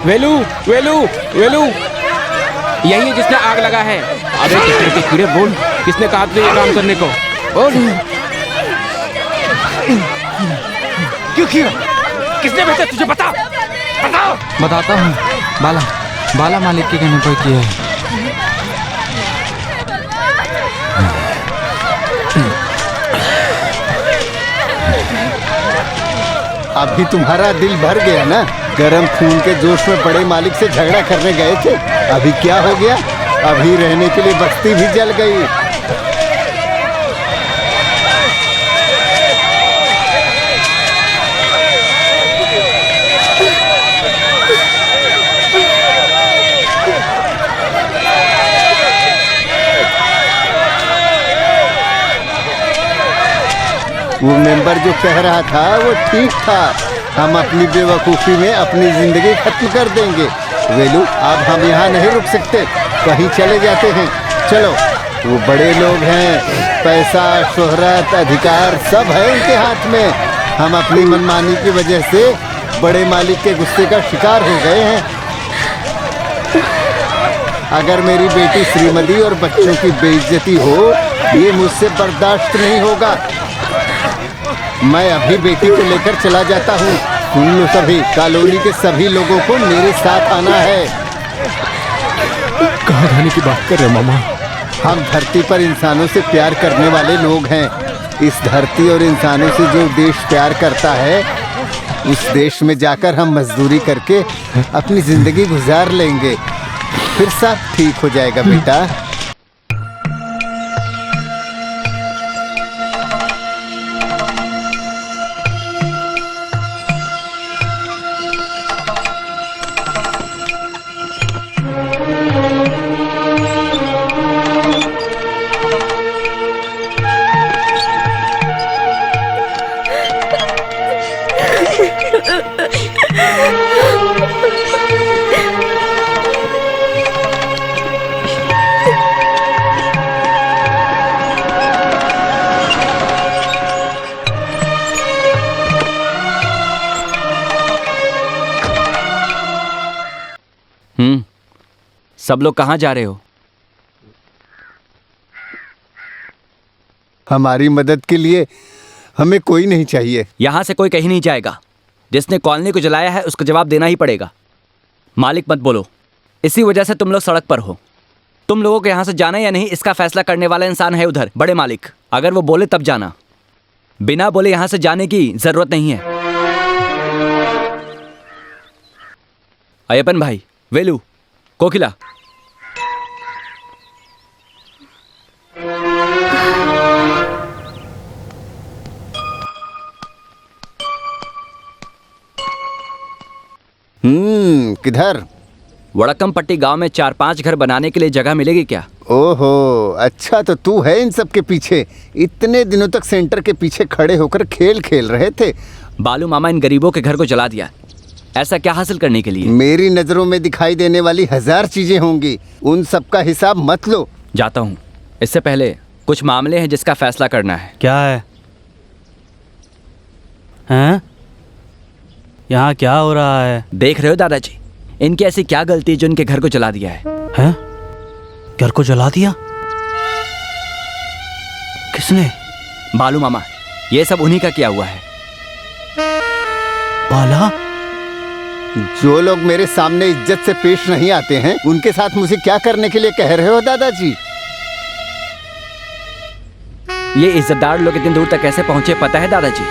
वेलू वेलू वेलू, यही है जिसने आग लगा है। अबे कितने के कीड़े, बोल किसने कहा तुझे ये काम करने को? बोल। क्यों किया? किसने भेजा तुझे? बताओ। बताता हूँ। बाला मालिक के कहने पर किया है। अभी तुम्हारा दिल भर गया ना? गरम खून के जोश में बड़े मालिक से झगड़ा करने गए थे। अभी क्या हो गया? अभी रहने के लिए बस्ती भी जल गई। वो मेंबर जो कह रहा था वो ठीक था। हम अपनी बेवकूफ़ी में अपनी जिंदगी खत्म कर देंगे। वेलू, अब हम यहाँ नहीं रुक सकते, कहीं चले जाते हैं। चलो, वो बड़े लोग हैं, पैसा, शोहरत, अधिकार सब है उनके हाथ में। हम अपनी मनमानी की वजह से बड़े मालिक के गुस्से का शिकार हो गए हैं। अगर मेरी बेटी श्रीमती और बच्चों की बेइज्जती हो, ये मुझसे बर्दाश्त नहीं होगा। मैं अभी बेटी को लेकर चला जाता हूँ। सुन लो सभी, कॉलोनी के सभी लोगों को मेरे साथ आना है। कहाँ जाने की बात कर रहे हो मामा? हम धरती पर इंसानों से प्यार करने वाले लोग हैं। इस धरती और इंसानों से जो देश प्यार करता है, उस देश में जाकर हम मजदूरी करके अपनी जिंदगी गुजार लेंगे। फिर सब ठीक हो जाएगा बेटा। सब लोग कहाँ जा रहे हो? हमारी मदद के लिए हमें कोई नहीं चाहिए। यहाँ से कोई कहीं नहीं जाएगा। जिसने कॉलोनी को जलाया है उसका जवाब देना ही पड़ेगा। मालिक मत बोलो, इसी वजह से तुम लोग सड़क पर हो। तुम लोगों को यहाँ से जाना या नहीं इसका फैसला करने वाला इंसान है उधर, बड़े मालिक। अगर वो बोले तब जाना, बिना बोले यहाँ से जाने की जरूरत नहीं है। अय्यपन भाई, वेलू, कोकिला, किधर? वड़कमपट्टी गांव में 4-5 घर बनाने के लिए जगह मिलेगी क्या? ओहो, अच्छा तो तू है इन सब के पीछे। इतने दिनों तक सेंटर के पीछे खड़े होकर खेल खेल रहे थे। बालू मामा इन गरीबों के घर को जला दिया, ऐसा क्या हासिल करने के लिए? मेरी नजरों में दिखाई देने वाली 1000 चीजें होंगी, उन सब का हिसाब मत लो। जाता हूँ, इससे पहले कुछ मामले हैं जिसका फैसला करना है। क्या है? हैं? यहाँ क्या हो रहा है? देख रहे हो दादाजी, इनकी ऐसी क्या गलती जो इनके घर को जला दिया है? हैं? घर को जला दिया? किसने? बालू मामा, ये सब उन्हीं का किया हुआ है। बाला? जो लोग मेरे सामने इज्जत से पेश नहीं आते हैं उनके साथ मुझे क्या करने के लिए कह रहे हो दादाजी? ये इज्जतदार लोग इतनी दूर तक कैसे पहुंचे पता है दादाजी?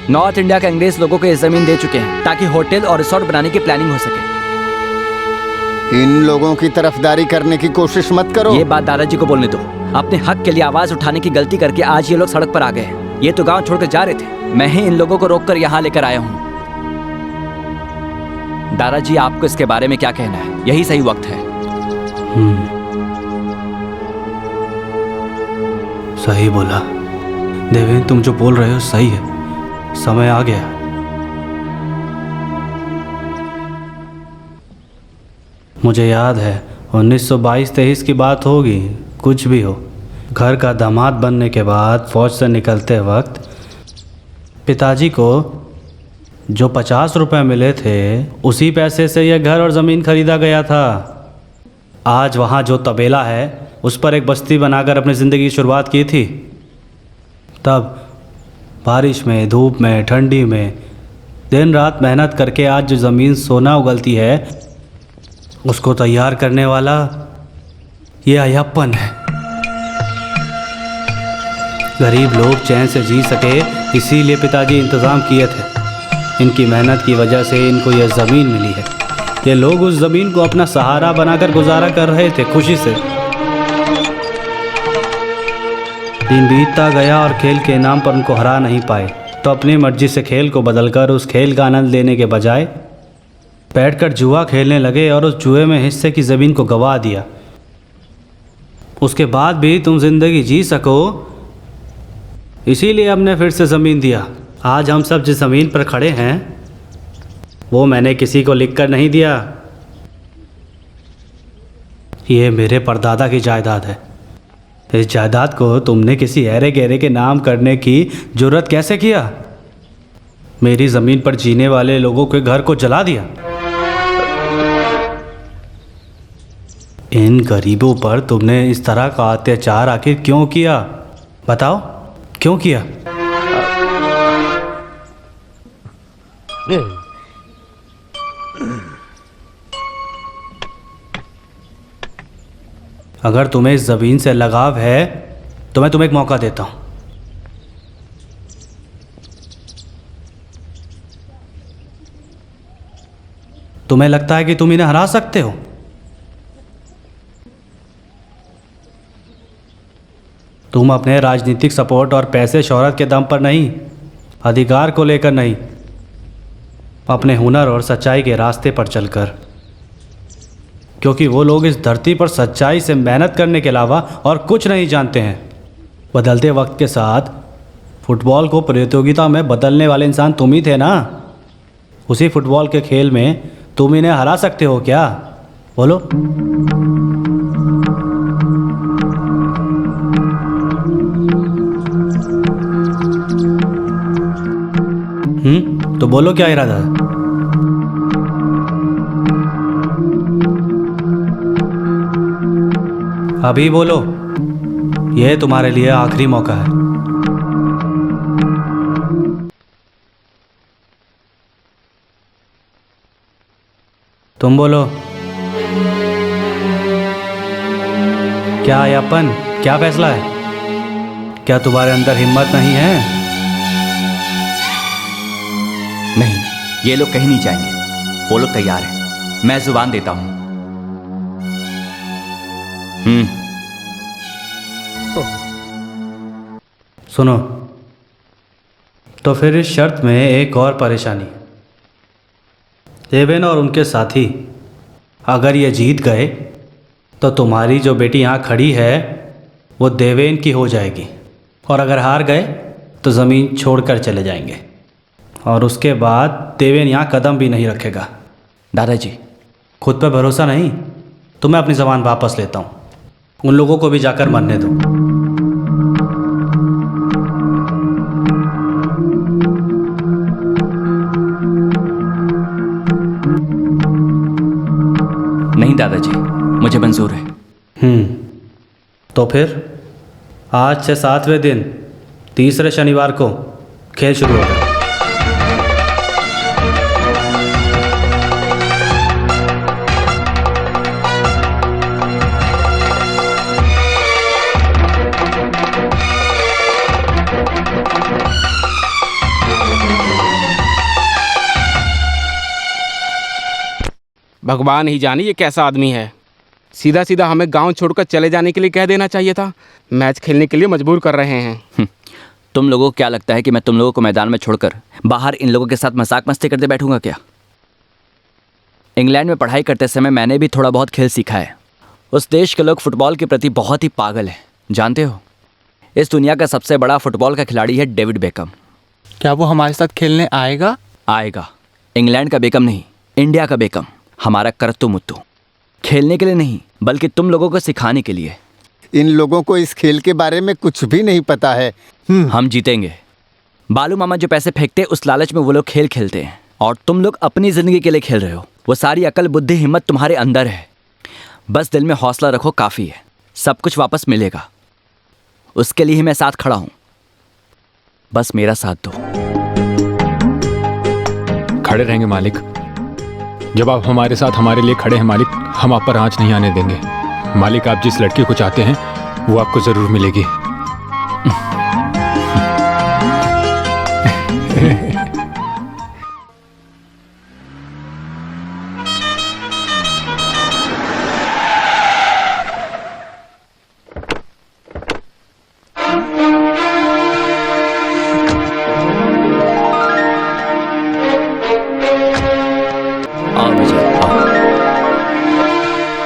नॉर्थ इंडिया के अंग्रेज लोगों को ये जमीन दे चुके हैं ताकि होटल और रिसोर्ट बनाने की प्लानिंग हो सके। इन लोगों की तरफदारी करने की कोशिश मत करो। ये बात दादाजी को बोलने दो। अपने हक के लिए आवाज उठाने की गलती करके आज ये लोग सड़क पर आ गए हैं। ये तो गांव छोड़कर जा रहे थे, मैं ही इन लोगों को रोककर यहाँ लेकर आया हूँ। दादाजी, आपको इसके बारे में क्या कहना है? यही सही वक्त है। सही बोला देवेंद्र, तुम जो बोल रहे हो सही है। समय आ गया। मुझे याद है 1922-23 की बात होगी, कुछ भी हो। घर का दामाद बनने के बाद फौज से निकलते वक्त पिताजी को जो 50 रुपए मिले थे उसी पैसे से यह घर और ज़मीन खरीदा गया था। आज वहाँ जो तबेला है उस पर एक बस्ती बनाकर अपनी ज़िंदगी की शुरुआत की थी। तब बारिश में, धूप में, ठंडी में दिन रात मेहनत करके आज जो ज़मीन सोना उगलती है उसको तैयार करने वाला ये अय्यप्पन है। गरीब लोग चैन से जी सके इसीलिए पिताजी इंतज़ाम किए थे। इनकी मेहनत की वजह से इनको यह ज़मीन मिली है। ये लोग उस ज़मीन को अपना सहारा बनाकर गुजारा कर रहे थे खुशी से। दिन बीतता गया और खेल के नाम पर उनको हरा नहीं पाए, तो अपनी मर्जी से खेल को बदलकर उस खेल का आनंद लेने के बजाय बैठकर जुआ खेलने लगे और उस जुए में हिस्से की ज़मीन को गंवा दिया। उसके बाद भी तुम ज़िंदगी जी सको इसीलिए हमने फिर से ज़मीन दिया। आज हम सब जिस ज़मीन पर खड़े हैं वो मैंने किसी को लिखकर नहीं दिया। ये मेरे परदादा की जायदाद है। इस जायदाद को तुमने किसी ऐरे गहरे के नाम करने की जुर्रत कैसे किया? मेरी ज़मीन पर जीने वाले लोगों के घर को जला दिया। इन गरीबों पर तुमने इस तरह का अत्याचार आखिर क्यों किया? बताओ, क्यों किया? अगर तुम्हें इस ज़मीन से लगाव है तो मैं तुम्हें एक मौका देता हूं। तुम्हें लगता है कि तुम इन्हें हरा सकते हो? तुम अपने राजनीतिक सपोर्ट और पैसे शोहरत के दम पर नहीं, अधिकार को लेकर नहीं, अपने हुनर और सच्चाई के रास्ते पर चलकर। क्योंकि वो लोग इस धरती पर सच्चाई से मेहनत करने के अलावा और कुछ नहीं जानते हैं। बदलते वक्त के साथ फुटबॉल को प्रतियोगिता में बदलने वाले इंसान तुम ही थे ना। उसी फुटबॉल के खेल में तुम इन्हें हरा सकते हो क्या? बोलो। तो बोलो क्या इरादा है? अभी बोलो, ये तुम्हारे लिए आखिरी मौका है। तुम बोलो, क्या यापन, क्या फैसला है? क्या तुम्हारे अंदर हिम्मत नहीं है? नहीं, ये लोग कहीं नहीं जाएंगे। वो लोग तैयार हैं। मैं जुबान देता हूं। सुनो, तो फिर इस शर्त में एक और परेशानी। देवेन और उनके साथी अगर ये जीत गए तो तुम्हारी जो बेटी यहाँ खड़ी है वो देवेन की हो जाएगी, और अगर हार गए तो ज़मीन छोड़कर चले जाएंगे, और उसके बाद देवेन यहाँ कदम भी नहीं रखेगा। दादाजी, खुद पर भरोसा नहीं तो मैं अपनी ज़बान वापस लेता हूँ। उन लोगों को भी जाकर मरने दो। नहीं दादाजी, मुझे मंजूर है। तो फिर आज से 7वें दिन तीसरे शनिवार को खेल शुरू होगा। भगवान ही जाने ये कैसा आदमी है। सीधा सीधा हमें गांव छोड़कर चले जाने के लिए कह देना चाहिए था। मैच खेलने के लिए मजबूर कर रहे हैं। तुम लोगों को क्या लगता है कि मैं तुम लोगों को मैदान में छोड़कर बाहर इन लोगों के साथ मजाक मस्ती करते बैठूंगा क्या? इंग्लैंड में पढ़ाई करते समय मैंने भी थोड़ा बहुत खेल सीखा है। उस देश के लोग फुटबॉल के प्रति बहुत ही पागल हैं। जानते हो, इस दुनिया का सबसे बड़ा फुटबॉल का खिलाड़ी है डेविड बेकम। क्या वो हमारे साथ खेलने आएगा? आएगा। इंग्लैंड का बेकम नहीं, इंडिया का बेकम। हमारा करतु मुत्तू। खेलने के लिए नहीं, बल्कि तुम लोगों को सिखाने के लिए। इन लोगों को इस खेल के बारे में कुछ भी नहीं पता है। हम जीतेंगे। बालू मामा जो पैसे फेंकते उस लालच में वो लोग खेल खेलते हैं, और तुम लोग अपनी जिंदगी के लिए खेल रहे हो। वो सारी अकल, बुद्धि, हिम्मत तुम्हारे अंदर है। बस दिल में हौसला रखो, काफी है। सब कुछ वापस मिलेगा। उसके लिए ही मैं साथ खड़ा हूं। बस मेरा साथ दो। खड़े रहेंगे मालिक। जब आप हमारे साथ हमारे लिए खड़े हैं मालिक, हम आप पर आंच नहीं आने देंगे। मालिक, आप जिस लड़की को चाहते हैं वो आपको जरूर मिलेगी।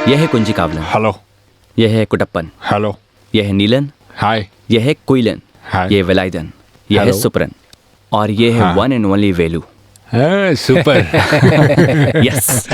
यह है कुंजी कावलन। हेलो। यह है कुटप्पन। हेलो। यह है नीलन। हाय। यह है कुइलन। हाय। यह है वेलाइदन। यह है सुप्रन। और यह है one and only Velu. Super. Yes.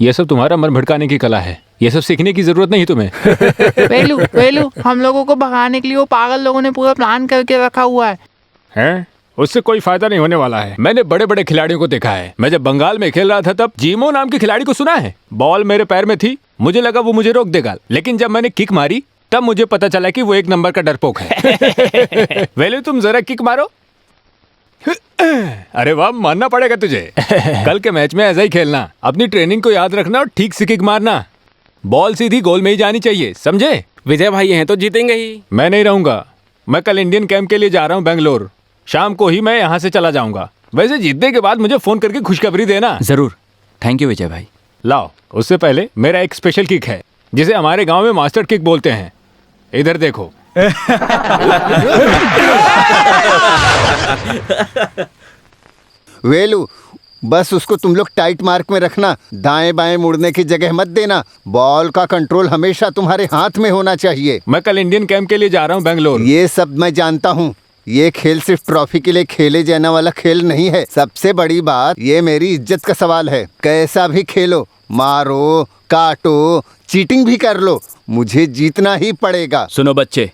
यह सब तुम्हारा मन भटकाने की कला है। ये सब सीखने की जरूरत नहीं तुम्हें। वेलू वेलू, हम लोगों को भगाने के लिए वो पागल लोगों ने पूरा प्लान करके रखा हुआ है। हैं? उससे कोई फायदा नहीं होने वाला है। मैंने बड़े बड़े खिलाड़ियों को देखा है। मैं जब बंगाल में खेल रहा था तब जीमो नाम के खिलाड़ी को सुना है। बॉल मेरे पैर में थी, मुझे लगा वो मुझे रोक देगा, लेकिन जब मैंने किक मारी तब मुझे पता चला कि वो 1 नंबर का डरपोक है। वेलू तुम जरा किक मारो। अरे वाह, मानना पड़ेगा तुझे। कल के मैच में ऐसा ही खेलना, अपनी ट्रेनिंग को याद रखना और ठीक से किक मारना। बॉल सीधी गोल में ही जानी चाहिए, समझे? विजय भाई हैं तो जीतेंगे ही। मैं नहीं रहूंगा। मैं कल इंडियन कैंप के लिए जा रहा हूँ बेंगलोर। शाम को ही मैं यहाँ से चला जाऊंगा। वैसे जीतने के बाद मुझे फोन करके खुशखबरी देना। जरूर। थैंक यू विजय भाई। लाओ, उससे पहले मेरा एक स्पेशल किक है जिसे हमारे गांव में मास्टर किक बोलते हैं। इधर देखो। वेलू, बस उसको तुम लोग टाइट मार्क में रखना, दाएं बाएं मुड़ने की जगह मत देना। बॉल का कंट्रोल हमेशा तुम्हारे हाथ में होना चाहिए। मैं कल इंडियन कैंप के लिए जा रहा हूँ बेंगलोर। ये सब मैं जानता हूँ। ये खेल सिर्फ ट्रॉफी के लिए खेले जाने वाला खेल नहीं है। सबसे बड़ी बात, ये मेरी इज्जत का सवाल है। कैसा भी खेलो, मारो, काटो, चीटिंग भी कर लो, मुझे जीतना ही पड़ेगा। सुनो बच्चे,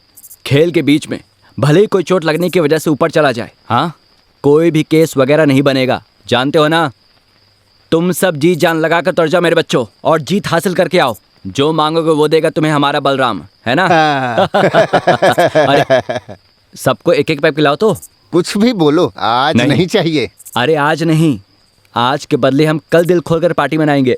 खेल के बीच में भले ही कोई चोट लगने की वजह से ऊपर चला जाए, हाँ, कोई भी केस वगैरह नहीं बनेगा, जानते हो ना? तुम सब जी जान लगा कर तुर जाओ मेरे बच्चों, और जीत हासिल करके आओ। जो मांगोगे वो देगा तुम्हें हमारा बलराम, है ना? अरे सबको एक एक पैप खिलाओ तो। कुछ भी बोलो, आज नहीं चाहिए। अरे आज नहीं, आज के बदले हम कल दिल खोलकर पार्टी मनाएंगे।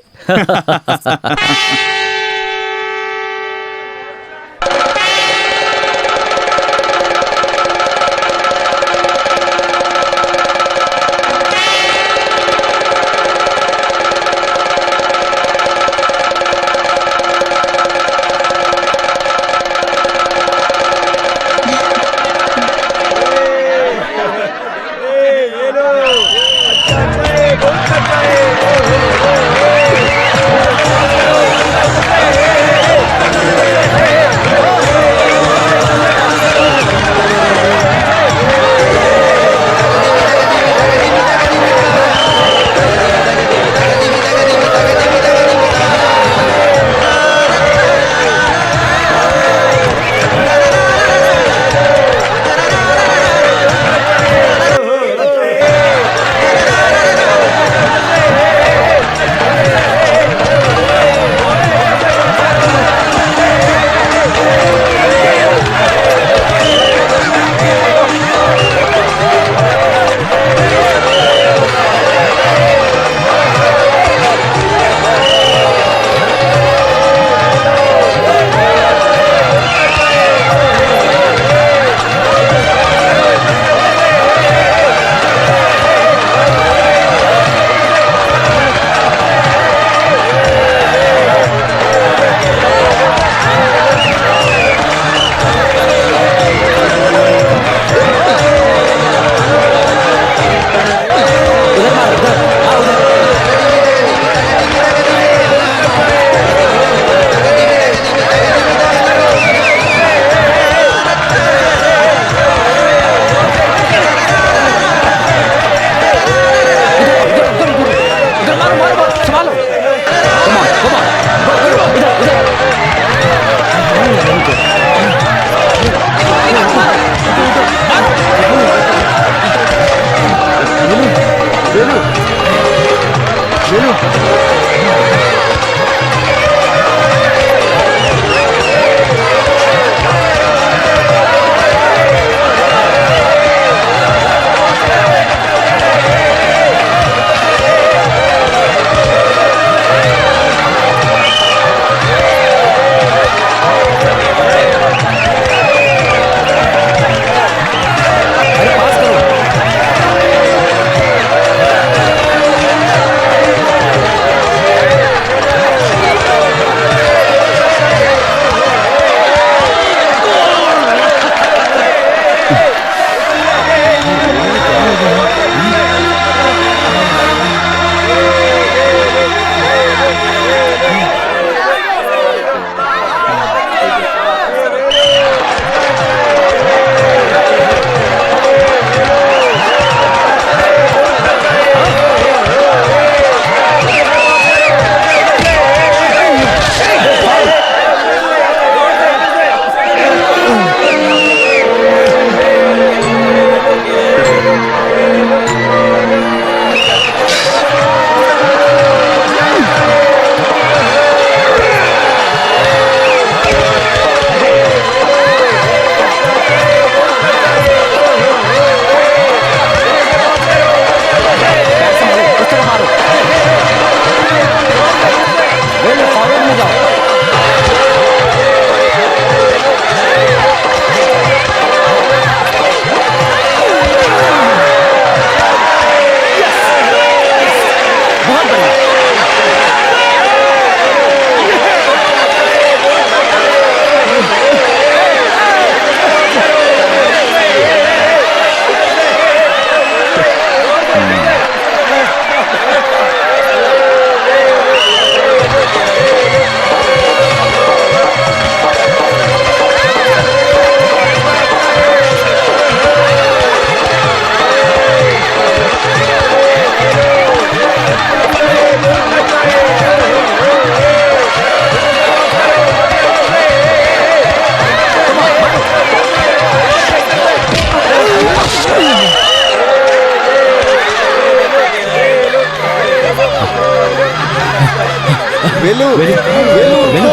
वेलू वेलू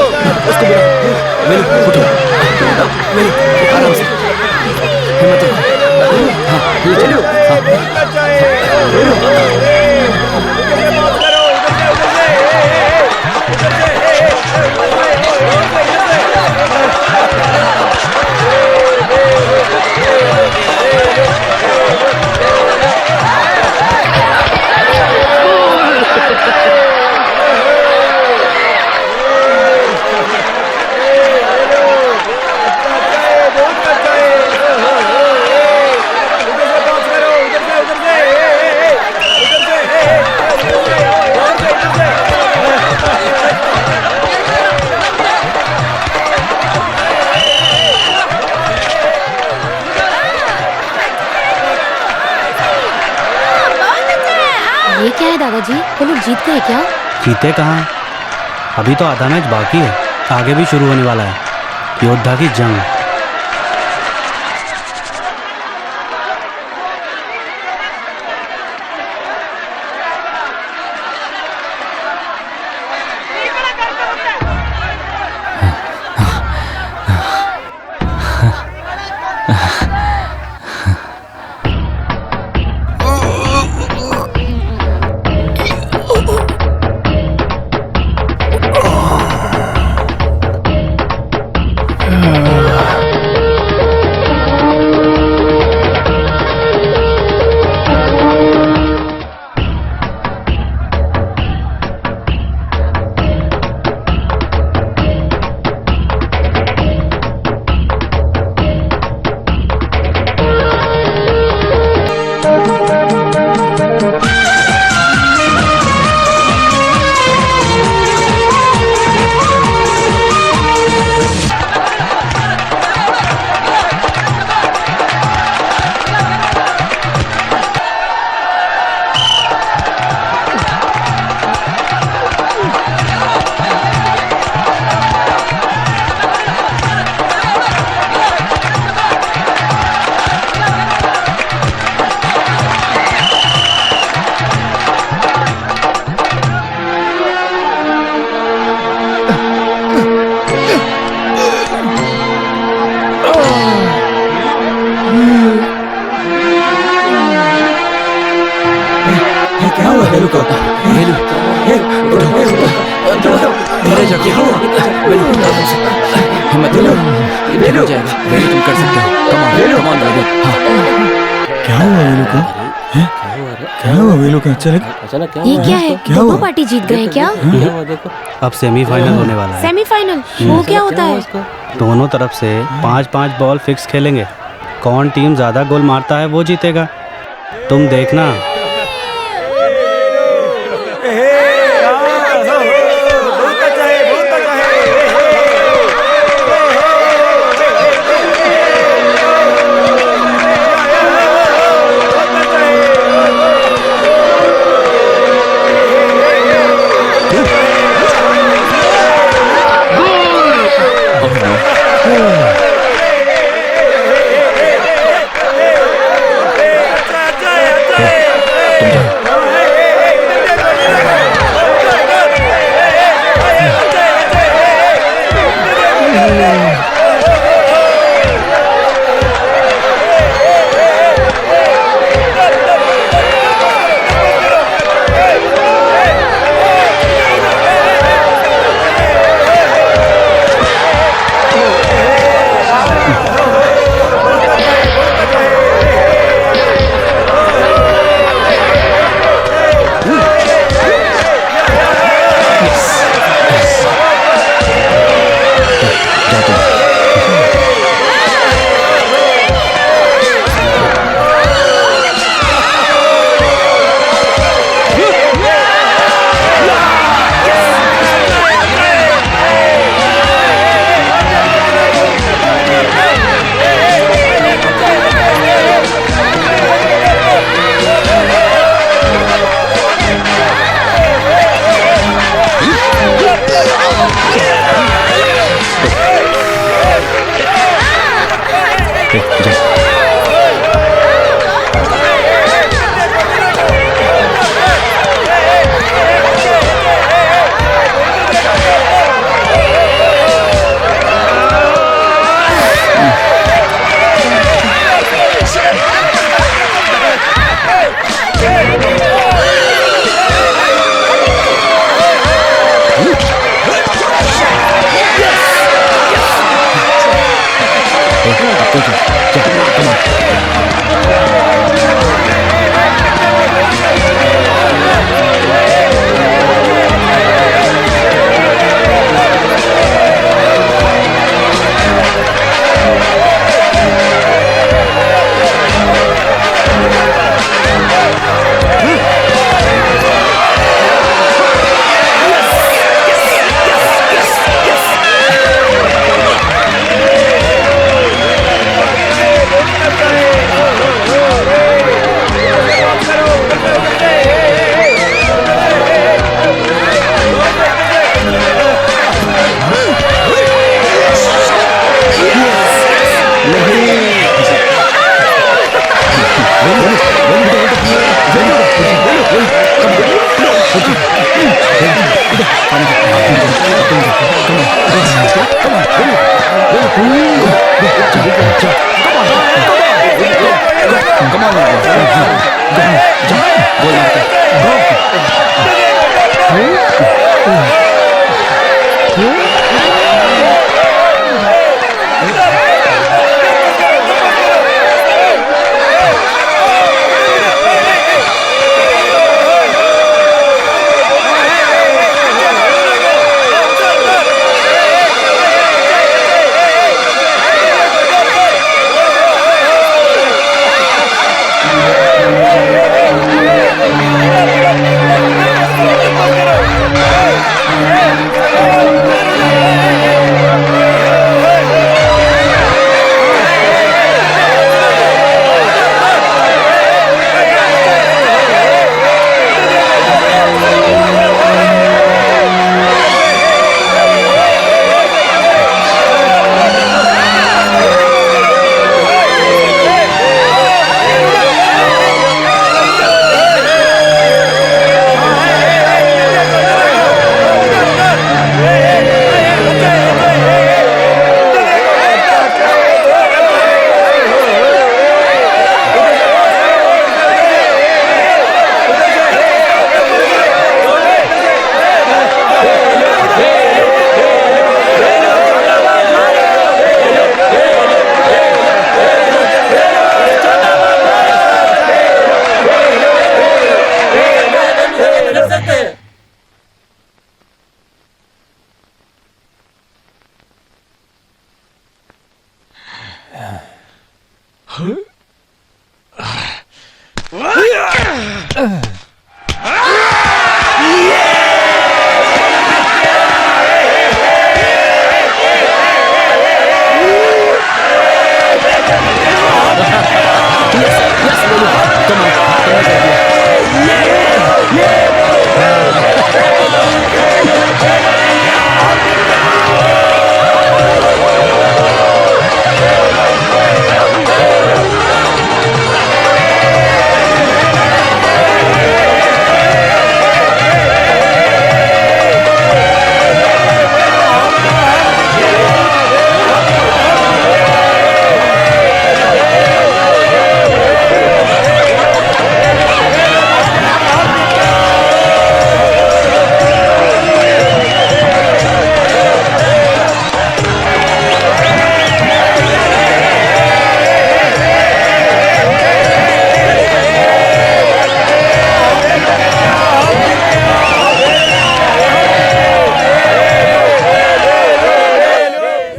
उसको बुला। वेलू उठो। वेलू आराम से, हिम्मत रखो। हाँ ले चलो। ये क्या है दादाजी, वो लोग जीत गए क्या? जीते कहाँ, अभी तो आधा मैच बाकी है, आगे भी शुरू होने वाला है योद्धा की जंग। हिम्मत लो, ये हो जाएगा। वेलू तुम कर सकते हो। कम ऑन कम ऑन वेलू। क्या हुआ वेलू को? क्या हुआ वेलू को? अचानक ये क्या है? दोनों पार्टी जीत गए क्या? अब सेमीफाइनल होने वाला है। सेमीफाइनल वो क्या होता है? दोनों तरफ से 5-5 बॉल फिक्स खेलेंगे, कौन टीम ज्यादा गोल मारता है वो जीतेगा। तुम देखना। अब तू चल, come on।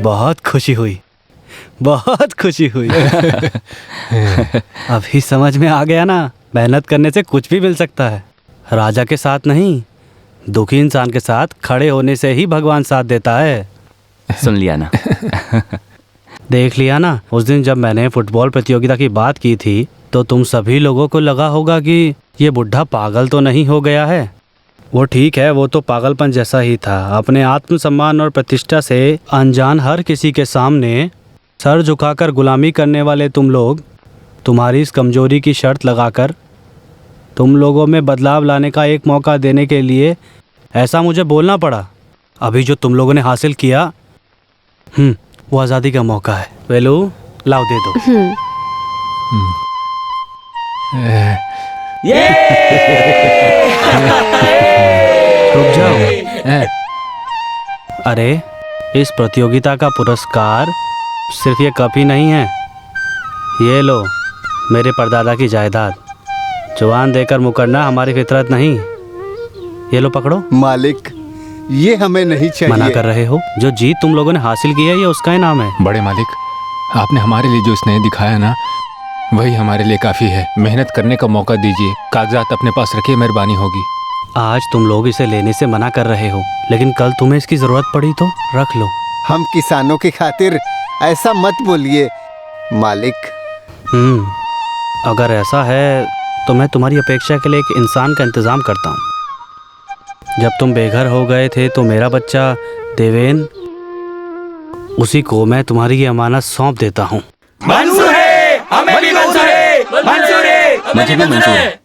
बहुत खुशी हुई, बहुत खुशी हुई। अभी समझ में आ गया ना, मेहनत करने से कुछ भी मिल सकता है। राजा के साथ नहीं, दुखी इंसान के साथ खड़े होने से ही भगवान साथ देता है। सुन लिया ना? देख लिया ना, उस दिन जब मैंने फुटबॉल प्रतियोगिता की बात की थी तो तुम सभी लोगों को लगा होगा कि ये बुढ़ा पागल तो नहीं हो गया है। वो ठीक है, वो तो पागलपन जैसा ही था। अपने आत्मसम्मान और प्रतिष्ठा से अनजान हर किसी के सामने सर झुकाकर गुलामी करने वाले तुम लोग, तुम्हारी इस कमजोरी की शर्त लगाकर तुम लोगों में बदलाव लाने का एक मौका देने के लिए ऐसा मुझे बोलना पड़ा। अभी जो तुम लोगों ने हासिल किया वो आज़ादी का मौका है। वेलू, लाओ दे दो। रुक जाओ। अरे, इस प्रतियोगिता का पुरस्कार सिर्फ ये कप ही नहीं है, ये लो मेरे परदादा की जायदाद। जवान देकर मुकरना हमारी फितरत नहीं। ये लो पकड़ो। मालिक, ये हमें नहीं चाहिए। मना कर रहे हो? जो जीत तुम लोगों ने हासिल की है ये उसका इनाम है। बड़े मालिक, आपने हमारे लिए जो स्नेह दिखाया ना, वही हमारे लिए काफ़ी है। मेहनत करने का मौका दीजिए, कागजात अपने पास रखिए, मेहरबानी होगी। आज तुम लोग इसे लेने से मना कर रहे हो, लेकिन कल तुम्हें इसकी ज़रूरत पड़ी तो रख लो। हम किसानों की खातिर ऐसा मत बोलिए मालिक। अगर ऐसा है तो मैं तुम्हारी अपेक्षा के लिए एक इंसान का इंतज़ाम करता हूँ। जब तुम बेघर हो गए थे तो मेरा बच्चा देवेन, उसी को मैं तुम्हारी ये अमानत सौंप देता हूँ। मंजूर है, हमें भी मंजूर है, मंजूर है, मुझे भी मंजूर है।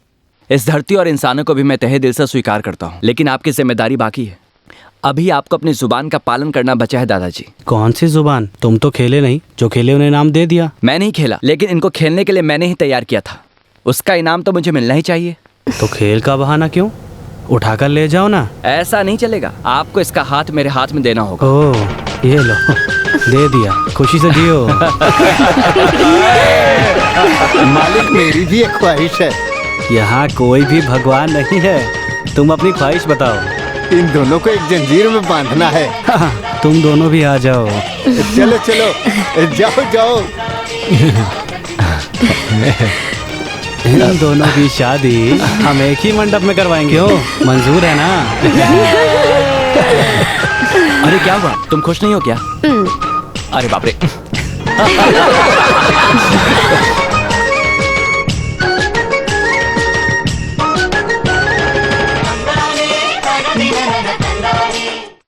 इस धरती और इंसानों को भी मैं तहे दिल से स्वीकार करता हूँ, लेकिन आपकी जिम्मेदारी बाकी है। अभी आपको अपनी जुबान का पालन करना बचा है दादाजी। कौन सी जुबान? तुम तो खेले नहीं, जो खेले उन्हें इनाम दे दिया। मैं नहीं खेला, लेकिन इनको खेलने के लिए मैंने ही तैयार किया था। उसका इनाम तो मुझे मिलना ही चाहिए। तो खेल का बहाना क्यों? उठाकर ले जाओ ना। ऐसा नहीं चलेगा, आपको इसका हाथ मेरे हाथ में देना होगा। ओह, ये लो, दे दिया, खुशी से जियो। मालिक, मेरी भी एक ख्वाहिश है। यहाँ कोई भी भगवान नहीं है, तुम अपनी ख्वाहिश बताओ। इन दोनों को एक जंजीर में बांधना है। तुम दोनों भी आ जाओ। चलो चलो, जाओ जाओ। इन दोनों की शादी हम एक ही मंडप में करवाएंगे। हो मंजूर है ना? अरे क्या हुआ, तुम खुश नहीं हो क्या? अरे बाप रे।